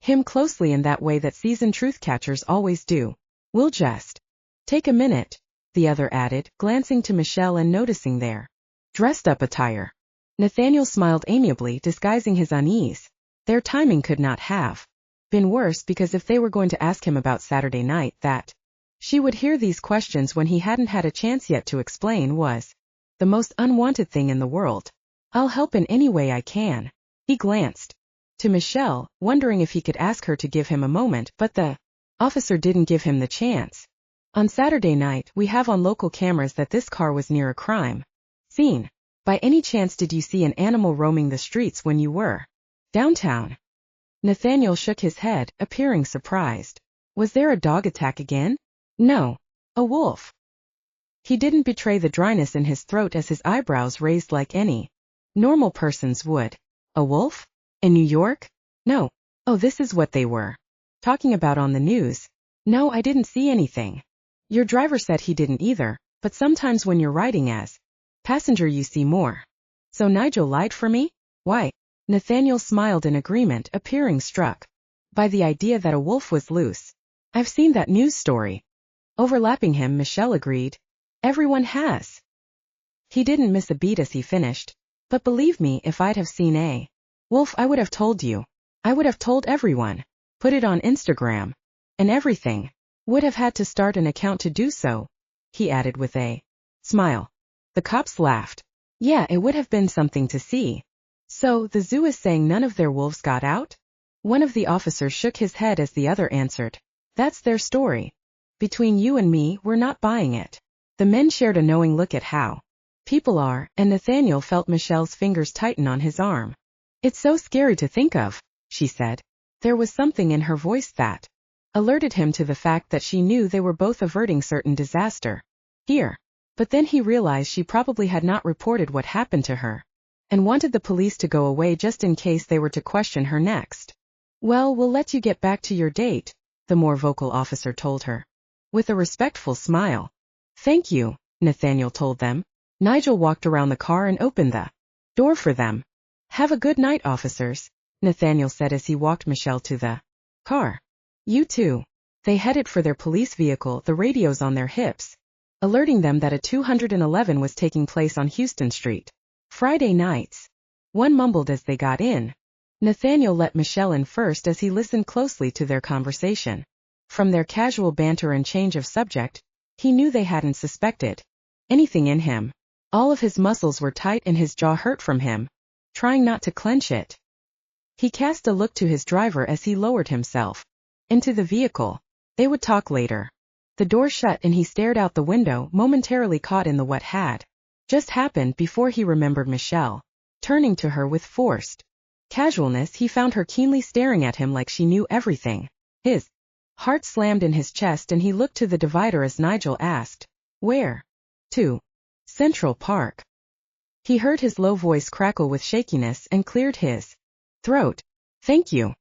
him closely in that way that seasoned truth catchers always do. We'll just take a minute, the other added, glancing to Michelle and noticing their dressed-up attire. Nathaniel smiled amiably, disguising his unease. Their timing could not have been worse, because if they were going to ask him about Saturday night, that she would hear these questions when he hadn't had a chance yet to explain was the most unwanted thing in the world. I'll help in any way I can. He glanced to Michelle, wondering if he could ask her to give him a moment, but the officer didn't give him the chance. On Saturday night, we have on local cameras that this car was near a crime scene. By any chance did you see an animal roaming the streets when you were downtown? Nathaniel shook his head, appearing surprised. Was there a dog attack again? No. A wolf. He didn't betray the dryness in his throat as his eyebrows raised like any normal person's would. A wolf? In New York? No. Oh, this is what they were talking about on the news. No, I didn't see anything. Your driver said he didn't either, but sometimes when you're riding as passenger you see more. So Nigel lied for me? Why? Nathaniel smiled in agreement, appearing struck by the idea that a wolf was loose. I've seen that news story. Overlapping him, Michelle agreed. Everyone has. He didn't miss a beat as he finished. But believe me, if I'd have seen a wolf, I would have told you. I would have told everyone. Put it on Instagram. And everything. Would have had to start an account to do so, he added with a smile. The cops laughed. Yeah, it would have been something to see. So, the zoo is saying none of their wolves got out? One of the officers shook his head as the other answered. That's their story. Between you and me, we're not buying it. The men shared a knowing look at how people are, and Nathaniel felt Michelle's fingers tighten on his arm. It's so scary to think of, she said. There was something in her voice that alerted him to the fact that she knew they were both averting certain disaster here. But then he realized she probably had not reported what happened to her, and wanted the police to go away just in case they were to question her next. Well, we'll let you get back to your date, the more vocal officer told her. With a respectful smile. Thank you, Nathaniel told them. Nigel walked around the car and opened the door for them. Have a good night, officers, Nathaniel said as he walked Michelle to the car. You too. They headed for their police vehicle, the radios on their hips, alerting them that a 211 was taking place on Houston Street. Friday nights. One mumbled as they got in. Nathaniel let Michelle in first as he listened closely to their conversation. From their casual banter and change of subject, he knew they hadn't suspected anything in him. All of his muscles were tight and his jaw hurt from him, trying not to clench it. He cast a look to his driver as he lowered himself into the vehicle. They would talk later. The door shut and he stared out the window, momentarily caught in the what had just happened before he remembered Michelle. Turning to her with forced casualness, he found her keenly staring at him like she knew everything. His heart slammed in his chest and he looked to the divider as Nigel asked, "Where?" "To Central Park." He heard his low voice crackle with shakiness and cleared his throat. "Thank you."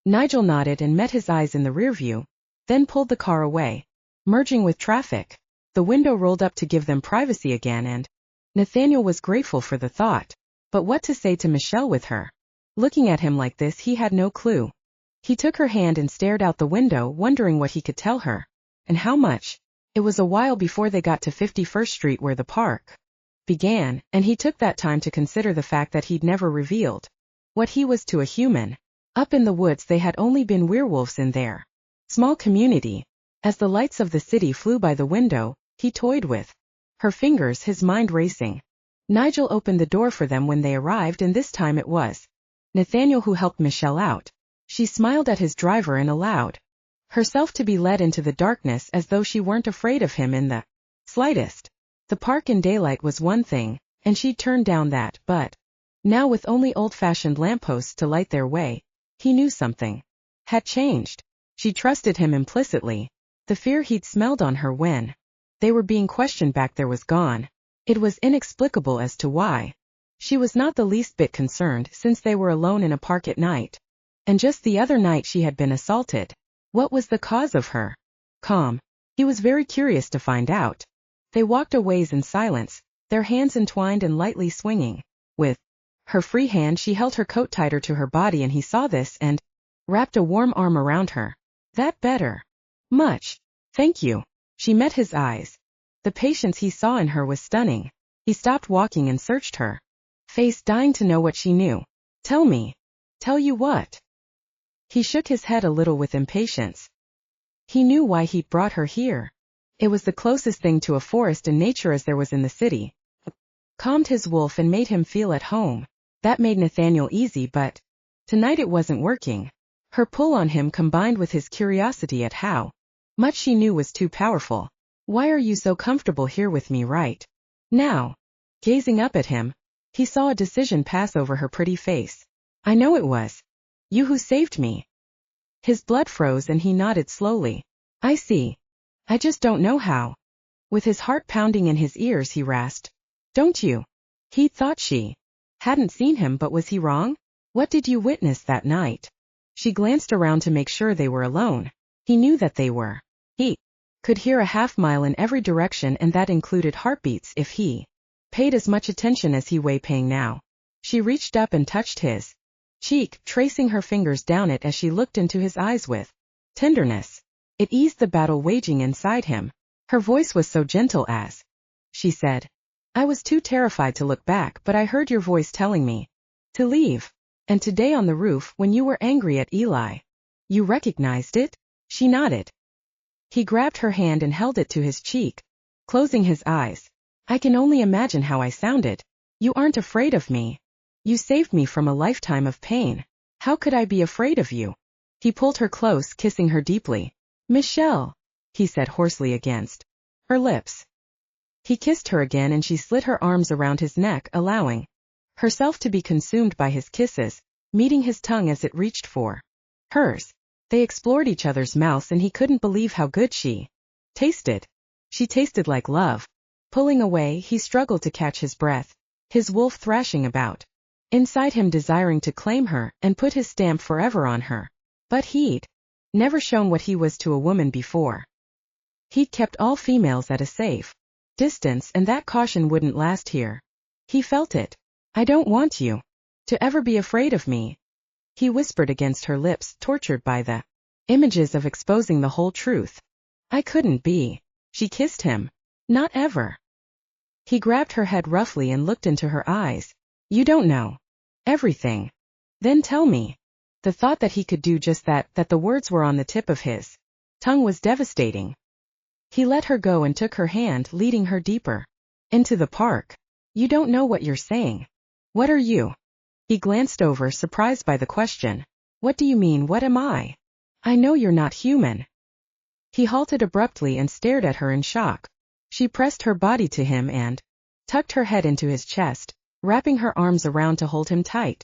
Nigel nodded and met his eyes in the rearview, then pulled the car away, merging with traffic. The window rolled up to give them privacy again, and Nathaniel was grateful for the thought. But what to say to Michelle with her looking at him like this, he had no clue. He took her hand and stared out the window, wondering what he could tell her, and how much. It was a while before they got to 51st Street where the park began, and he took that time to consider the fact that he'd never revealed what he was to a human. Up in the woods they had only been werewolves in their small community. As the lights of the city flew by the window, he toyed with her fingers, his mind racing. Nigel opened the door for them when they arrived, and this time it was Nathaniel who helped Michelle out. She smiled at his driver and allowed herself to be led into the darkness as though she weren't afraid of him in the slightest. The park in daylight was one thing, and she'd turned down that, but now with only old-fashioned lampposts to light their way, he knew something had changed. She trusted him implicitly. The fear he'd smelled on her when they were being questioned back there was gone. It was inexplicable as to why. She was not the least bit concerned, since they were alone in a park at night. And just the other night she had been assaulted. What was the cause of her calm? He was very curious to find out. They walked a ways in silence, their hands entwined and lightly swinging. With her free hand she held her coat tighter to her body, and he saw this and wrapped a warm arm around her. That better. Much. Thank you. She met his eyes. The patience he saw in her was stunning. He stopped walking and searched her face, dying to know what she knew. Tell me. Tell you what? He shook his head a little with impatience. He knew why he'd brought her here. It was the closest thing to a forest and nature as there was in the city. Calmed his wolf and made him feel at home. That made Nathaniel easy, but tonight it wasn't working. Her pull on him combined with his curiosity at how much she knew was too powerful. Why are you so comfortable here with me right now? Gazing up at him, he saw a decision pass over her pretty face. I know it was you who saved me. His blood froze and he nodded slowly. I see. I just don't know how. With his heart pounding in his ears, he rasped, "Don't you?" He thought she hadn't seen him, but was he wrong? What did you witness that night? She glanced around to make sure they were alone. He knew that they were. He could hear a half-mile in every direction, and that included heartbeats if he paid as much attention as he was paying now. She reached up and touched his cheek, tracing her fingers down it as she looked into his eyes with tenderness. It eased the battle waging inside him. Her voice was so gentle as she said, "I was too terrified to look back, but I heard your voice telling me to leave. And today on the roof, when you were angry at Eli, you recognized it?" She nodded. He grabbed her hand and held it to his cheek, closing his eyes. "I can only imagine how I sounded. You aren't afraid of me. You saved me from a lifetime of pain. How could I be afraid of you?" He pulled her close, kissing her deeply. "Michelle," he said hoarsely against her lips. He kissed her again, and she slid her arms around his neck, allowing herself to be consumed by his kisses, meeting his tongue as it reached for hers. They explored each other's mouths, and he couldn't believe how good she tasted. She tasted like love. Pulling away, he struggled to catch his breath, his wolf thrashing about inside him, desiring to claim her and put his stamp forever on her. But he'd never shown what he was to a woman before. He'd kept all females at a safe distance, and that caution wouldn't last here. He felt it. "I don't want you to ever be afraid of me," he whispered against her lips, tortured by the images of exposing the whole truth. "I couldn't be." She kissed him. "Not ever." He grabbed her head roughly and looked into her eyes. "You don't know everything. Then tell me." The thought that he could do just that the words were on the tip of his tongue, was devastating. He let her go and took her hand, leading her deeper into the park. "You don't know what you're saying. What are you?" He glanced over, surprised by the question. "What do you mean, what am I? I know you're not human." He halted abruptly and stared at her in shock. She pressed her body to him and tucked her head into his chest, wrapping her arms around to hold him tight.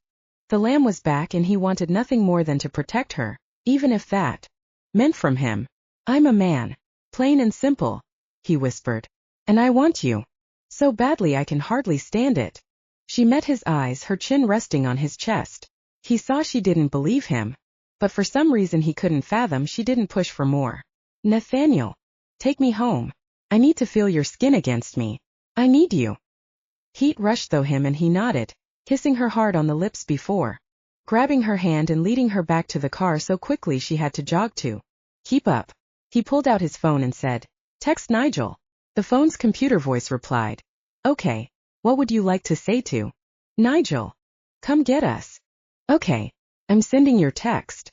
The lamb was back, and he wanted nothing more than to protect her, even if that meant from him. "I'm a man. Plain and simple," he whispered. "And I want you so badly I can hardly stand it." She met his eyes, her chin resting on his chest. He saw she didn't believe him, but for some reason he couldn't fathom she didn't push for more. "Nathaniel, take me home. I need to feel your skin against me. I need you." Heat rushed through him, and he nodded, kissing her hard on the lips before grabbing her hand and leading her back to the car so quickly she had to jog to keep up. He pulled out his phone and said, "Text Nigel." The phone's computer voice replied, "Okay, what would you like to say to Nigel? Come get us." "Okay, I'm sending your text."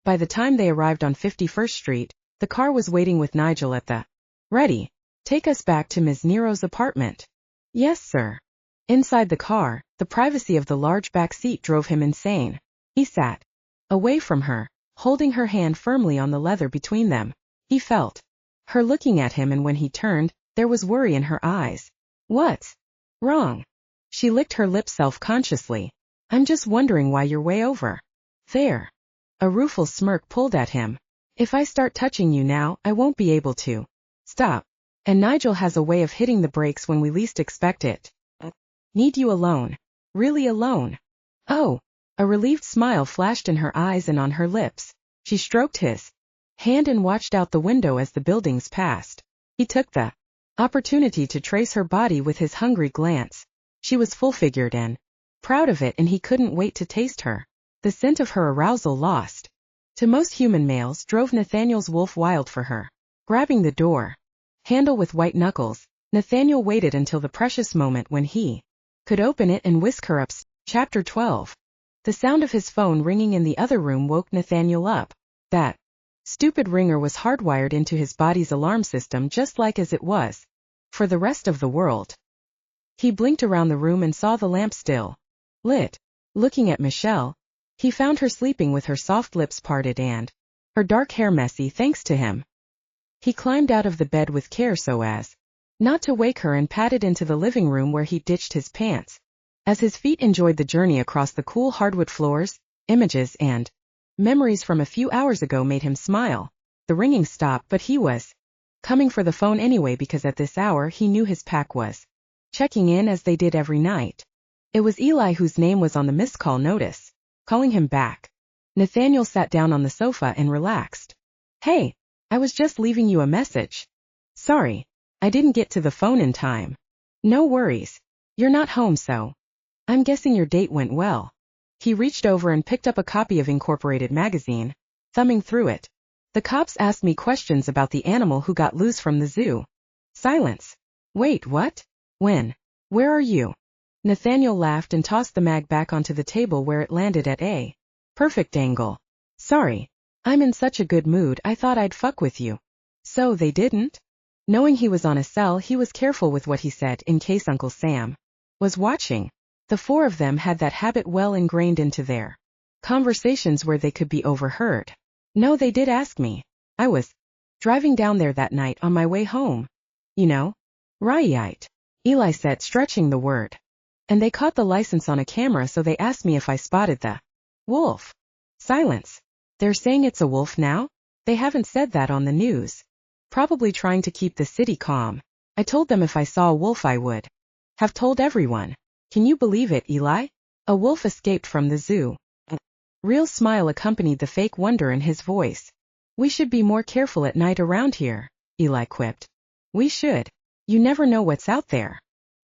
By the time they arrived on 51st Street, the car was waiting with Nigel at the ready. "Take us back to Ms. Nero's apartment." "Yes, sir." Inside the car, the privacy of the large back seat drove him insane. He sat away from her, holding her hand firmly on the leather between them. He felt her looking at him, and when he turned, there was worry in her eyes. "What's wrong?" She licked her lips self-consciously. "I'm just wondering why you're way over there." A rueful smirk pulled at him. "If I start touching you now, I won't be able to stop. And Nigel has a way of hitting the brakes when we least expect it. Need you alone. Really alone." "Oh." A relieved smile flashed in her eyes and on her lips. She stroked his hand and watched out the window as the buildings passed. He took the opportunity to trace her body with his hungry glance. She was full-figured and proud of it, and he couldn't wait to taste her. The scent of her arousal, lost to most human males, drove Nathaniel's wolf wild for her. Grabbing the door handle with white knuckles, Nathaniel waited until the precious moment when he could open it and whisk her up. Chapter 12. The sound of his phone ringing in the other room woke Nathaniel up. That stupid ringer was hardwired into his body's alarm system, just like as it was for the rest of the world. He blinked around the room and saw the lamp still lit. Looking at Michelle, he found her sleeping with her soft lips parted and her dark hair messy thanks to him. He climbed out of the bed with care so as not to wake her and padded into the living room, where he ditched his pants. As his feet enjoyed the journey across the cool hardwood floors, images and memories from a few hours ago made him smile. The ringing stopped, but he was coming for the phone anyway because at this hour he knew his pack was checking in as they did every night. It was Eli whose name was on the missed call notice, calling him back. Nathaniel sat down on the sofa and relaxed. Hey, I was just leaving you a message. Sorry, I didn't get to the phone in time. No worries. You're not home, so I'm guessing your date went well. He reached over and picked up a copy of Incorporated magazine, thumbing through it. The cops asked me questions about the animal who got loose from the zoo. Silence. Wait, what? When? Where are you? Nathaniel laughed and tossed the mag back onto the table where it landed at a perfect angle. Sorry, I'm in such a good mood I thought I'd fuck with you. So they didn't? Knowing he was on a cell, he was careful with what he said in case Uncle Sam was watching. The four of them had that habit well ingrained into their conversations where they could be overheard. No, they did ask me. I was driving down there that night on my way home. You know? Right, Eli said, stretching the word. And they caught the license on a camera, so they asked me if I spotted the wolf. Silence. They're saying it's a wolf now? They haven't said that on the news. Probably trying to keep the city calm. I told them if I saw a wolf I would have told everyone. Can you believe it, Eli? A wolf escaped from the zoo. A real smile accompanied the fake wonder in his voice. We should be more careful at night around here, Eli quipped. We should. You never know what's out there.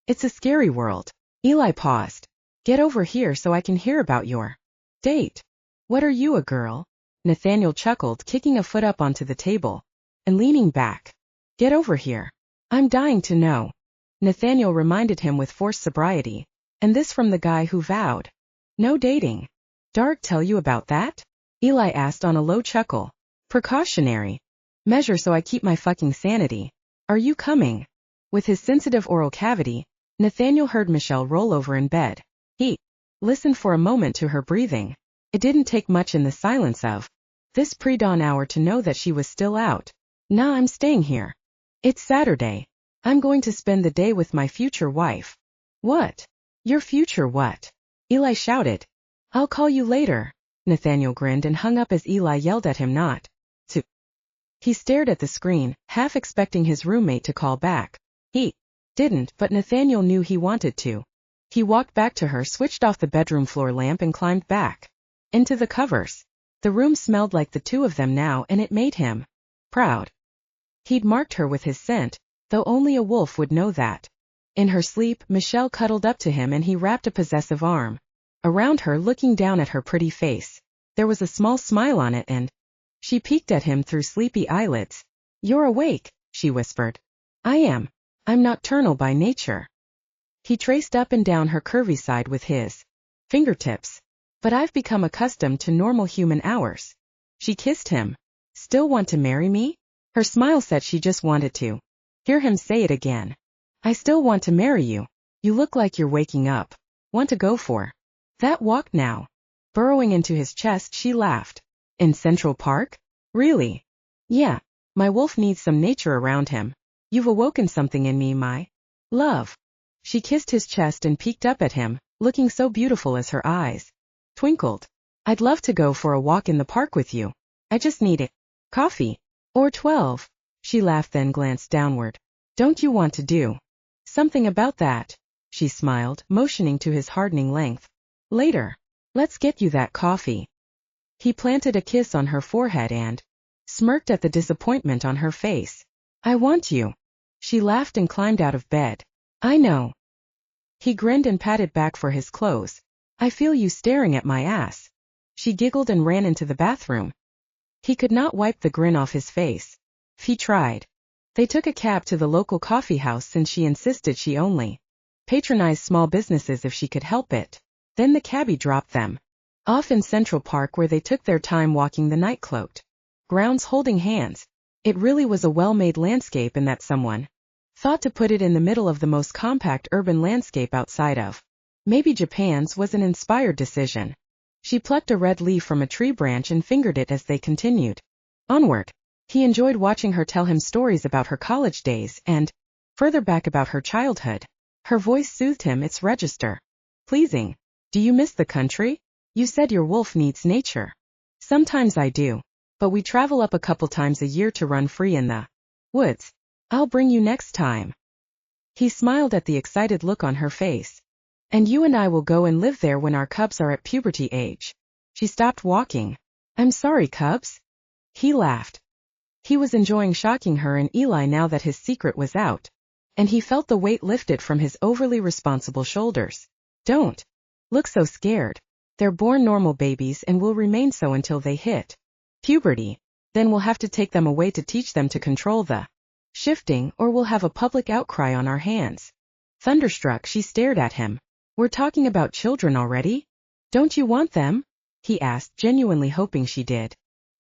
It's a scary world. Eli paused. Get over here so I can hear about your date. What are you, a girl? Nathaniel chuckled, kicking a foot up onto the table and leaning back. Get over here. I'm dying to know. Nathaniel reminded him with forced sobriety. And this from the guy who vowed no dating. Dark tell you about that? Eli asked on a low chuckle. Precautionary measure so I keep my fucking sanity. Are you coming? With his sensitive oral cavity, Nathaniel heard Michelle roll over in bed. He listened for a moment to her breathing. It didn't take much in the silence of this pre-dawn hour to know that she was still out. Nah, I'm staying here. It's Saturday. I'm going to spend the day with my future wife. What? Your future what? Eli shouted. I'll call you later. Nathaniel grinned and hung up as Eli yelled at him not to. He stared at the screen, half expecting his roommate to call back. He didn't, but Nathaniel knew he wanted to. He walked back to her, switched off the bedroom floor lamp and climbed back into the covers. The room smelled like the two of them now, and it made him proud. He'd marked her with his scent, though only a wolf would know that. In her sleep, Michelle cuddled up to him and he wrapped a possessive arm around her, looking down at her pretty face. There was a small smile on it and she peeked at him through sleepy eyelids. You're awake, she whispered. I am. I'm nocturnal by nature. He traced up and down her curvy side with his fingertips. But I've become accustomed to normal human hours. She kissed him. Still want to marry me? Her smile said she just wanted to hear him say it again. I still want to marry you. You look like you're waking up. Want to go for that walk now? Burrowing into his chest, she laughed. In Central Park? Really? Yeah. My wolf needs some nature around him. You've awoken something in me, my love. She kissed his chest and peeked up at him, looking so beautiful as her eyes twinkled. I'd love to go for a walk in the park with you. I just need it. Coffee. Or 12. She laughed, then glanced downward. Don't you want to do something about that? She smiled, motioning to his hardening length. Later. Let's get you that coffee. He planted a kiss on her forehead and smirked at the disappointment on her face. I want you. She laughed and climbed out of bed. I know. He grinned and patted back for his clothes. I feel you staring at my ass. She giggled and ran into the bathroom. He could not wipe the grin off his face. He tried. They took a cab to the local coffee house since she insisted she only patronized small businesses if she could help it. Then the cabbie dropped them off in Central Park, where they took their time walking the night-cloaked grounds holding hands. It really was a well-made landscape, in that someone thought to put it in the middle of the most compact urban landscape outside of maybe Japan's was an inspired decision. She plucked a red leaf from a tree branch and fingered it as they continued onward. He enjoyed watching her tell him stories about her college days and, further back, about her childhood. Her voice soothed him, its register pleasing. Do you miss the country? You said your wolf needs nature. Sometimes I do. But we travel up a couple times a year to run free in the Woods. I'll bring you next time. He smiled at the excited look on her face. And you and I will go and live there when our cubs are at puberty age. She stopped walking. I'm sorry, cubs. He laughed. He was enjoying shocking her and Eli now that his secret was out. And he felt the weight lifted from his overly responsible shoulders. Don't look so scared. They're born normal babies and will remain so until they hit puberty. Then we'll have to take them away to teach them to control the shifting, or we'll have a public outcry on our hands. Thunderstruck, she stared at him. We're talking about children already? Don't you want them? He asked, genuinely hoping she did.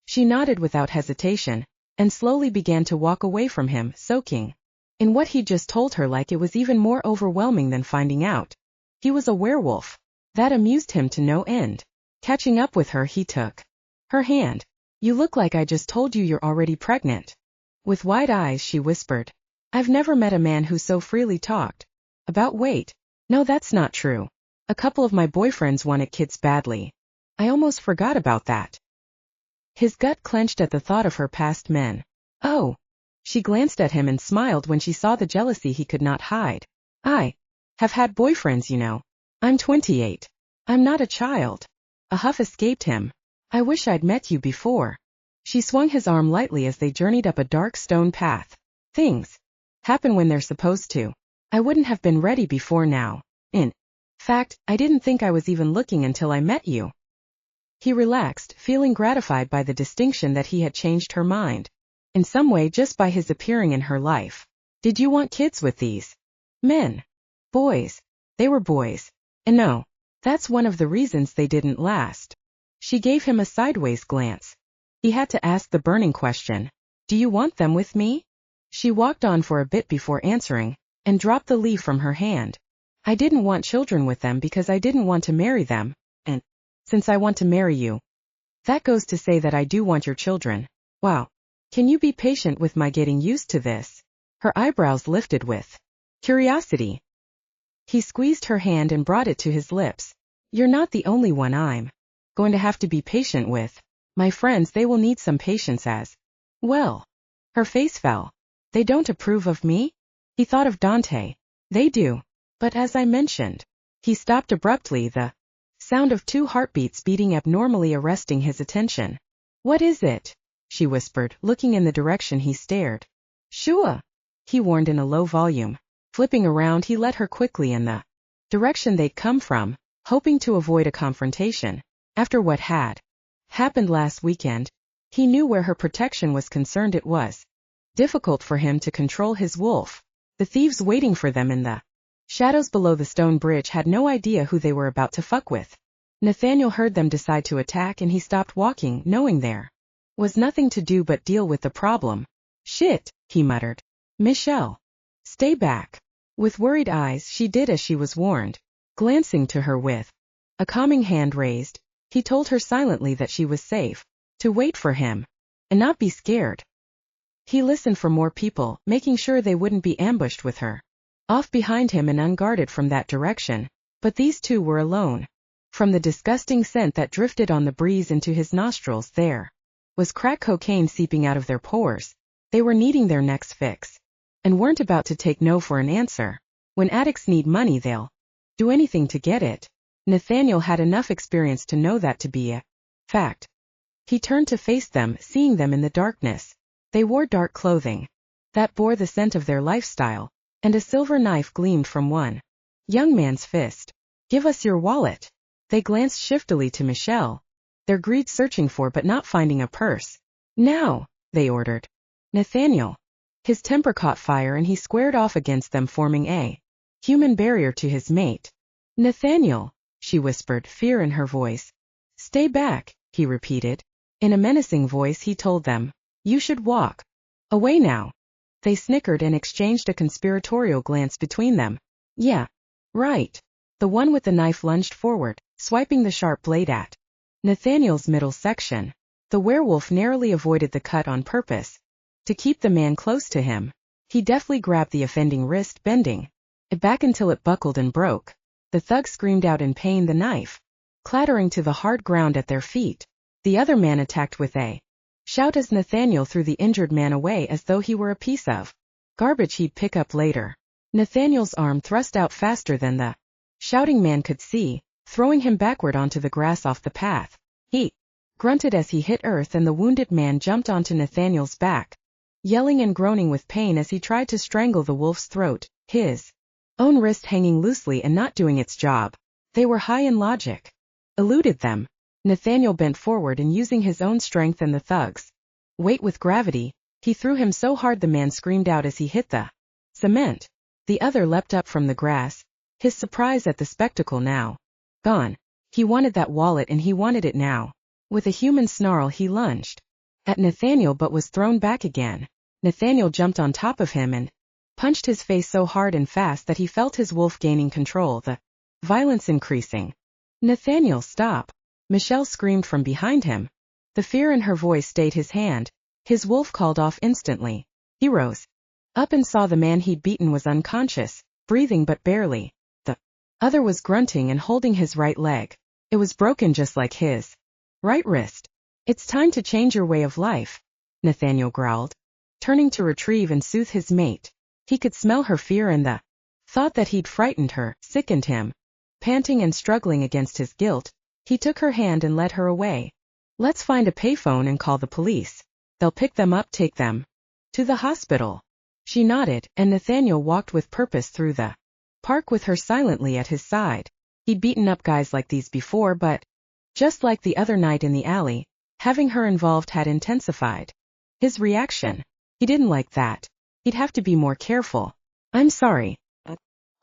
She nodded without hesitation, and slowly began to walk away from him, soaking in what he'd just told her, like it was even more overwhelming than finding out he was a werewolf. That amused him to no end. Catching up with her, he took her hand. You look like I just told you you're already pregnant. With wide eyes, she whispered. I've never met a man who so freely talked about weight. No, that's not true. A couple of my boyfriends wanted kids badly. I almost forgot about that. His gut clenched at the thought of her past men. Oh. She glanced at him and smiled when she saw the jealousy he could not hide. I have had boyfriends, you know. I'm 28. I'm not a child. A huff escaped him. I wish I'd met you before. She swung his arm lightly as they journeyed up a dark stone path. Things happen when they're supposed to. I wouldn't have been ready before now. In fact, I didn't think I was even looking until I met you. He relaxed, feeling gratified by the distinction that he had changed her mind. In some way, just by his appearing in her life. Did you want kids with these men? Boys. They were boys. And no, that's one of the reasons they didn't last. She gave him a sideways glance. He had to ask the burning question. Do you want them with me? She walked on for a bit before answering, and dropped the leaf from her hand. I didn't want children with them because I didn't want to marry them, and since I want to marry you, that goes to say that I do want your children. Wow. Can you be patient with my getting used to this? Her eyebrows lifted with curiosity. He squeezed her hand and brought it to his lips. You're not the only one I'm going to have to be patient with. My friends, they will need some patience as well. Her face fell. They don't approve of me? He thought of Dontae. They do. But as I mentioned. He stopped abruptly, the sound of 2 heartbeats beating abnormally arresting his attention. What is it? She whispered, looking in the direction he stared. Shua, he warned in a low volume. Flipping around, he led her quickly in the direction they'd come from, hoping to avoid a confrontation. After what had happened last weekend, he knew where her protection was concerned it was difficult for him to control his wolf. The thieves waiting for them in the shadows below the stone bridge had no idea who they were about to fuck with. Nathaniel heard them decide to attack and he stopped walking, knowing there was nothing to do but deal with the problem. Shit, he muttered. Michelle. Stay back. With worried eyes, she did as she was warned. Glancing to her with a calming hand raised, he told her silently that she was safe to wait for him and not be scared. He listened for more people, making sure they wouldn't be ambushed with her off behind him and unguarded from that direction, but these two were alone. From the disgusting scent that drifted on the breeze into his nostrils, there was crack cocaine seeping out of their pores. They were needing their next fix and weren't about to take no for an answer. When addicts need money, they'll do anything to get it. Nathaniel had enough experience to know that to be a fact. He turned to face them, seeing them in the darkness. They wore dark clothing that bore the scent of their lifestyle, and a silver knife gleamed from one young man's fist. Give us your wallet. They glanced shiftily to Michelle, their greed searching for but not finding a purse. Now, they ordered. Nathaniel. His temper caught fire and he squared off against them, forming a human barrier to his mate. Nathaniel, she whispered, fear in her voice. Stay back, he repeated. In a menacing voice he told them, you should walk away now. They snickered and exchanged a conspiratorial glance between them. Yeah, right. The one with the knife lunged forward, swiping the sharp blade at Nathaniel's middle section. The werewolf narrowly avoided the cut on purpose to keep the man close to him. He deftly grabbed the offending wrist, bending it back until it buckled and broke. The thug screamed out in pain, the knife clattering to the hard ground at their feet. The other man attacked with a shout as Nathaniel threw the injured man away as though he were a piece of garbage he'd pick up later. Nathaniel's arm thrust out faster than the shouting man could see, throwing him backward onto the grass off the path. He grunted as he hit earth and the wounded man jumped onto Nathaniel's back, yelling and groaning with pain as he tried to strangle the wolf's throat, his own wrist hanging loosely and not doing its job. They were high in logic. Eluded them. Nathaniel bent forward and using his own strength and the thug's weight with gravity, he threw him so hard the man screamed out as he hit the cement. The other leapt up from the grass, his surprise at the spectacle now gone. He wanted that wallet and he wanted it now. With a human snarl he lunged at Nathaniel but was thrown back again. Nathaniel jumped on top of him and punched his face so hard and fast that he felt his wolf gaining control, the violence increasing. Nathaniel, stop! Michelle screamed from behind him. The fear in her voice stayed his hand. His wolf called off instantly. He rose up and saw the man he'd beaten was unconscious, breathing but barely. The other was grunting and holding his right leg. It was broken just like his right wrist. It's time to change your way of life, Nathaniel growled, turning to retrieve and soothe his mate. He could smell her fear and the thought that he'd frightened her sickened him. Panting and struggling against his guilt, he took her hand and led her away. Let's find a payphone and call the police. They'll pick them up, take them to the hospital. She nodded, and Nathaniel walked with purpose through the park with her silently at his side. He'd beaten up guys like these before, but just like the other night in the alley, having her involved had intensified his reaction. He didn't like that. He'd have to be more careful. I'm sorry.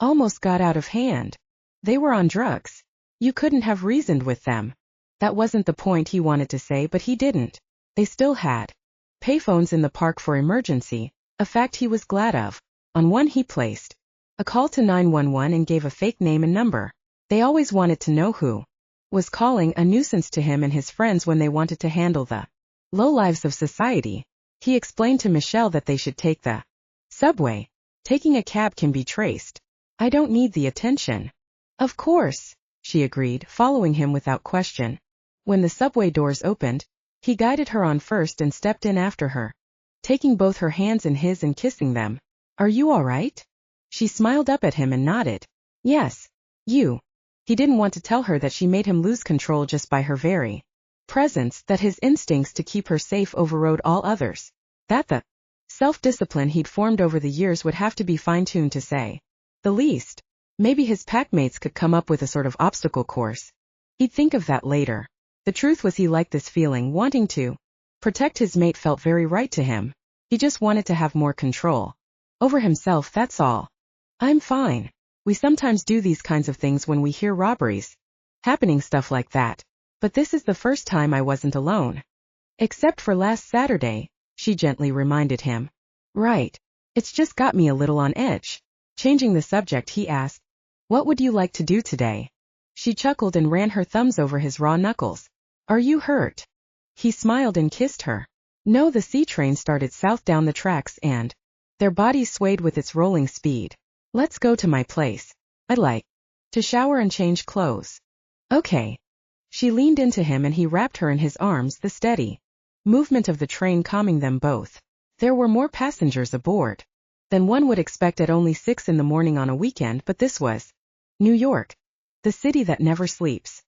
Almost got out of hand. They were on drugs. You couldn't have reasoned with them. That wasn't the point he wanted to say, but he didn't. They still had payphones in the park for emergency, a fact he was glad of. On one he placed a call to 911 and gave a fake name and number. They always wanted to know who was calling, a nuisance to him and his friends when they wanted to handle the lowlives of society. He explained to Michelle that they should take the subway. Taking a cab can be traced. I don't need the attention. Of course, she agreed, following him without question. When the subway doors opened, he guided her on first and stepped in after her, taking both her hands in his and kissing them. Are you all right? She smiled up at him and nodded. Yes. You. He didn't want to tell her that she made him lose control just by her very presence, that his instincts to keep her safe overrode all others, that the self-discipline he'd formed over the years would have to be fine-tuned to say the least. Maybe his packmates could come up with a sort of obstacle course. He'd think of that later. The truth was he liked this feeling, wanting to protect his mate felt very right to him. He just wanted to have more control over himself, that's all. I'm fine. We sometimes do these kinds of things when we hear robberies happening, stuff like that. But this is the first time I wasn't alone. Except for last Saturday, she gently reminded him. Right. It's just got me a little on edge. Changing the subject, he asked, what would you like to do today? She chuckled and ran her thumbs over his raw knuckles. Are you hurt? He smiled and kissed her. No, the C train started south down the tracks and their bodies swayed with its rolling speed. Let's go to my place. I'd like to shower and change clothes. Okay. She leaned into him and he wrapped her in his arms, the steady movement of the train calming them both. There were more passengers aboard than one would expect at only 6 in the morning on a weekend, but this was New York, the city that never sleeps.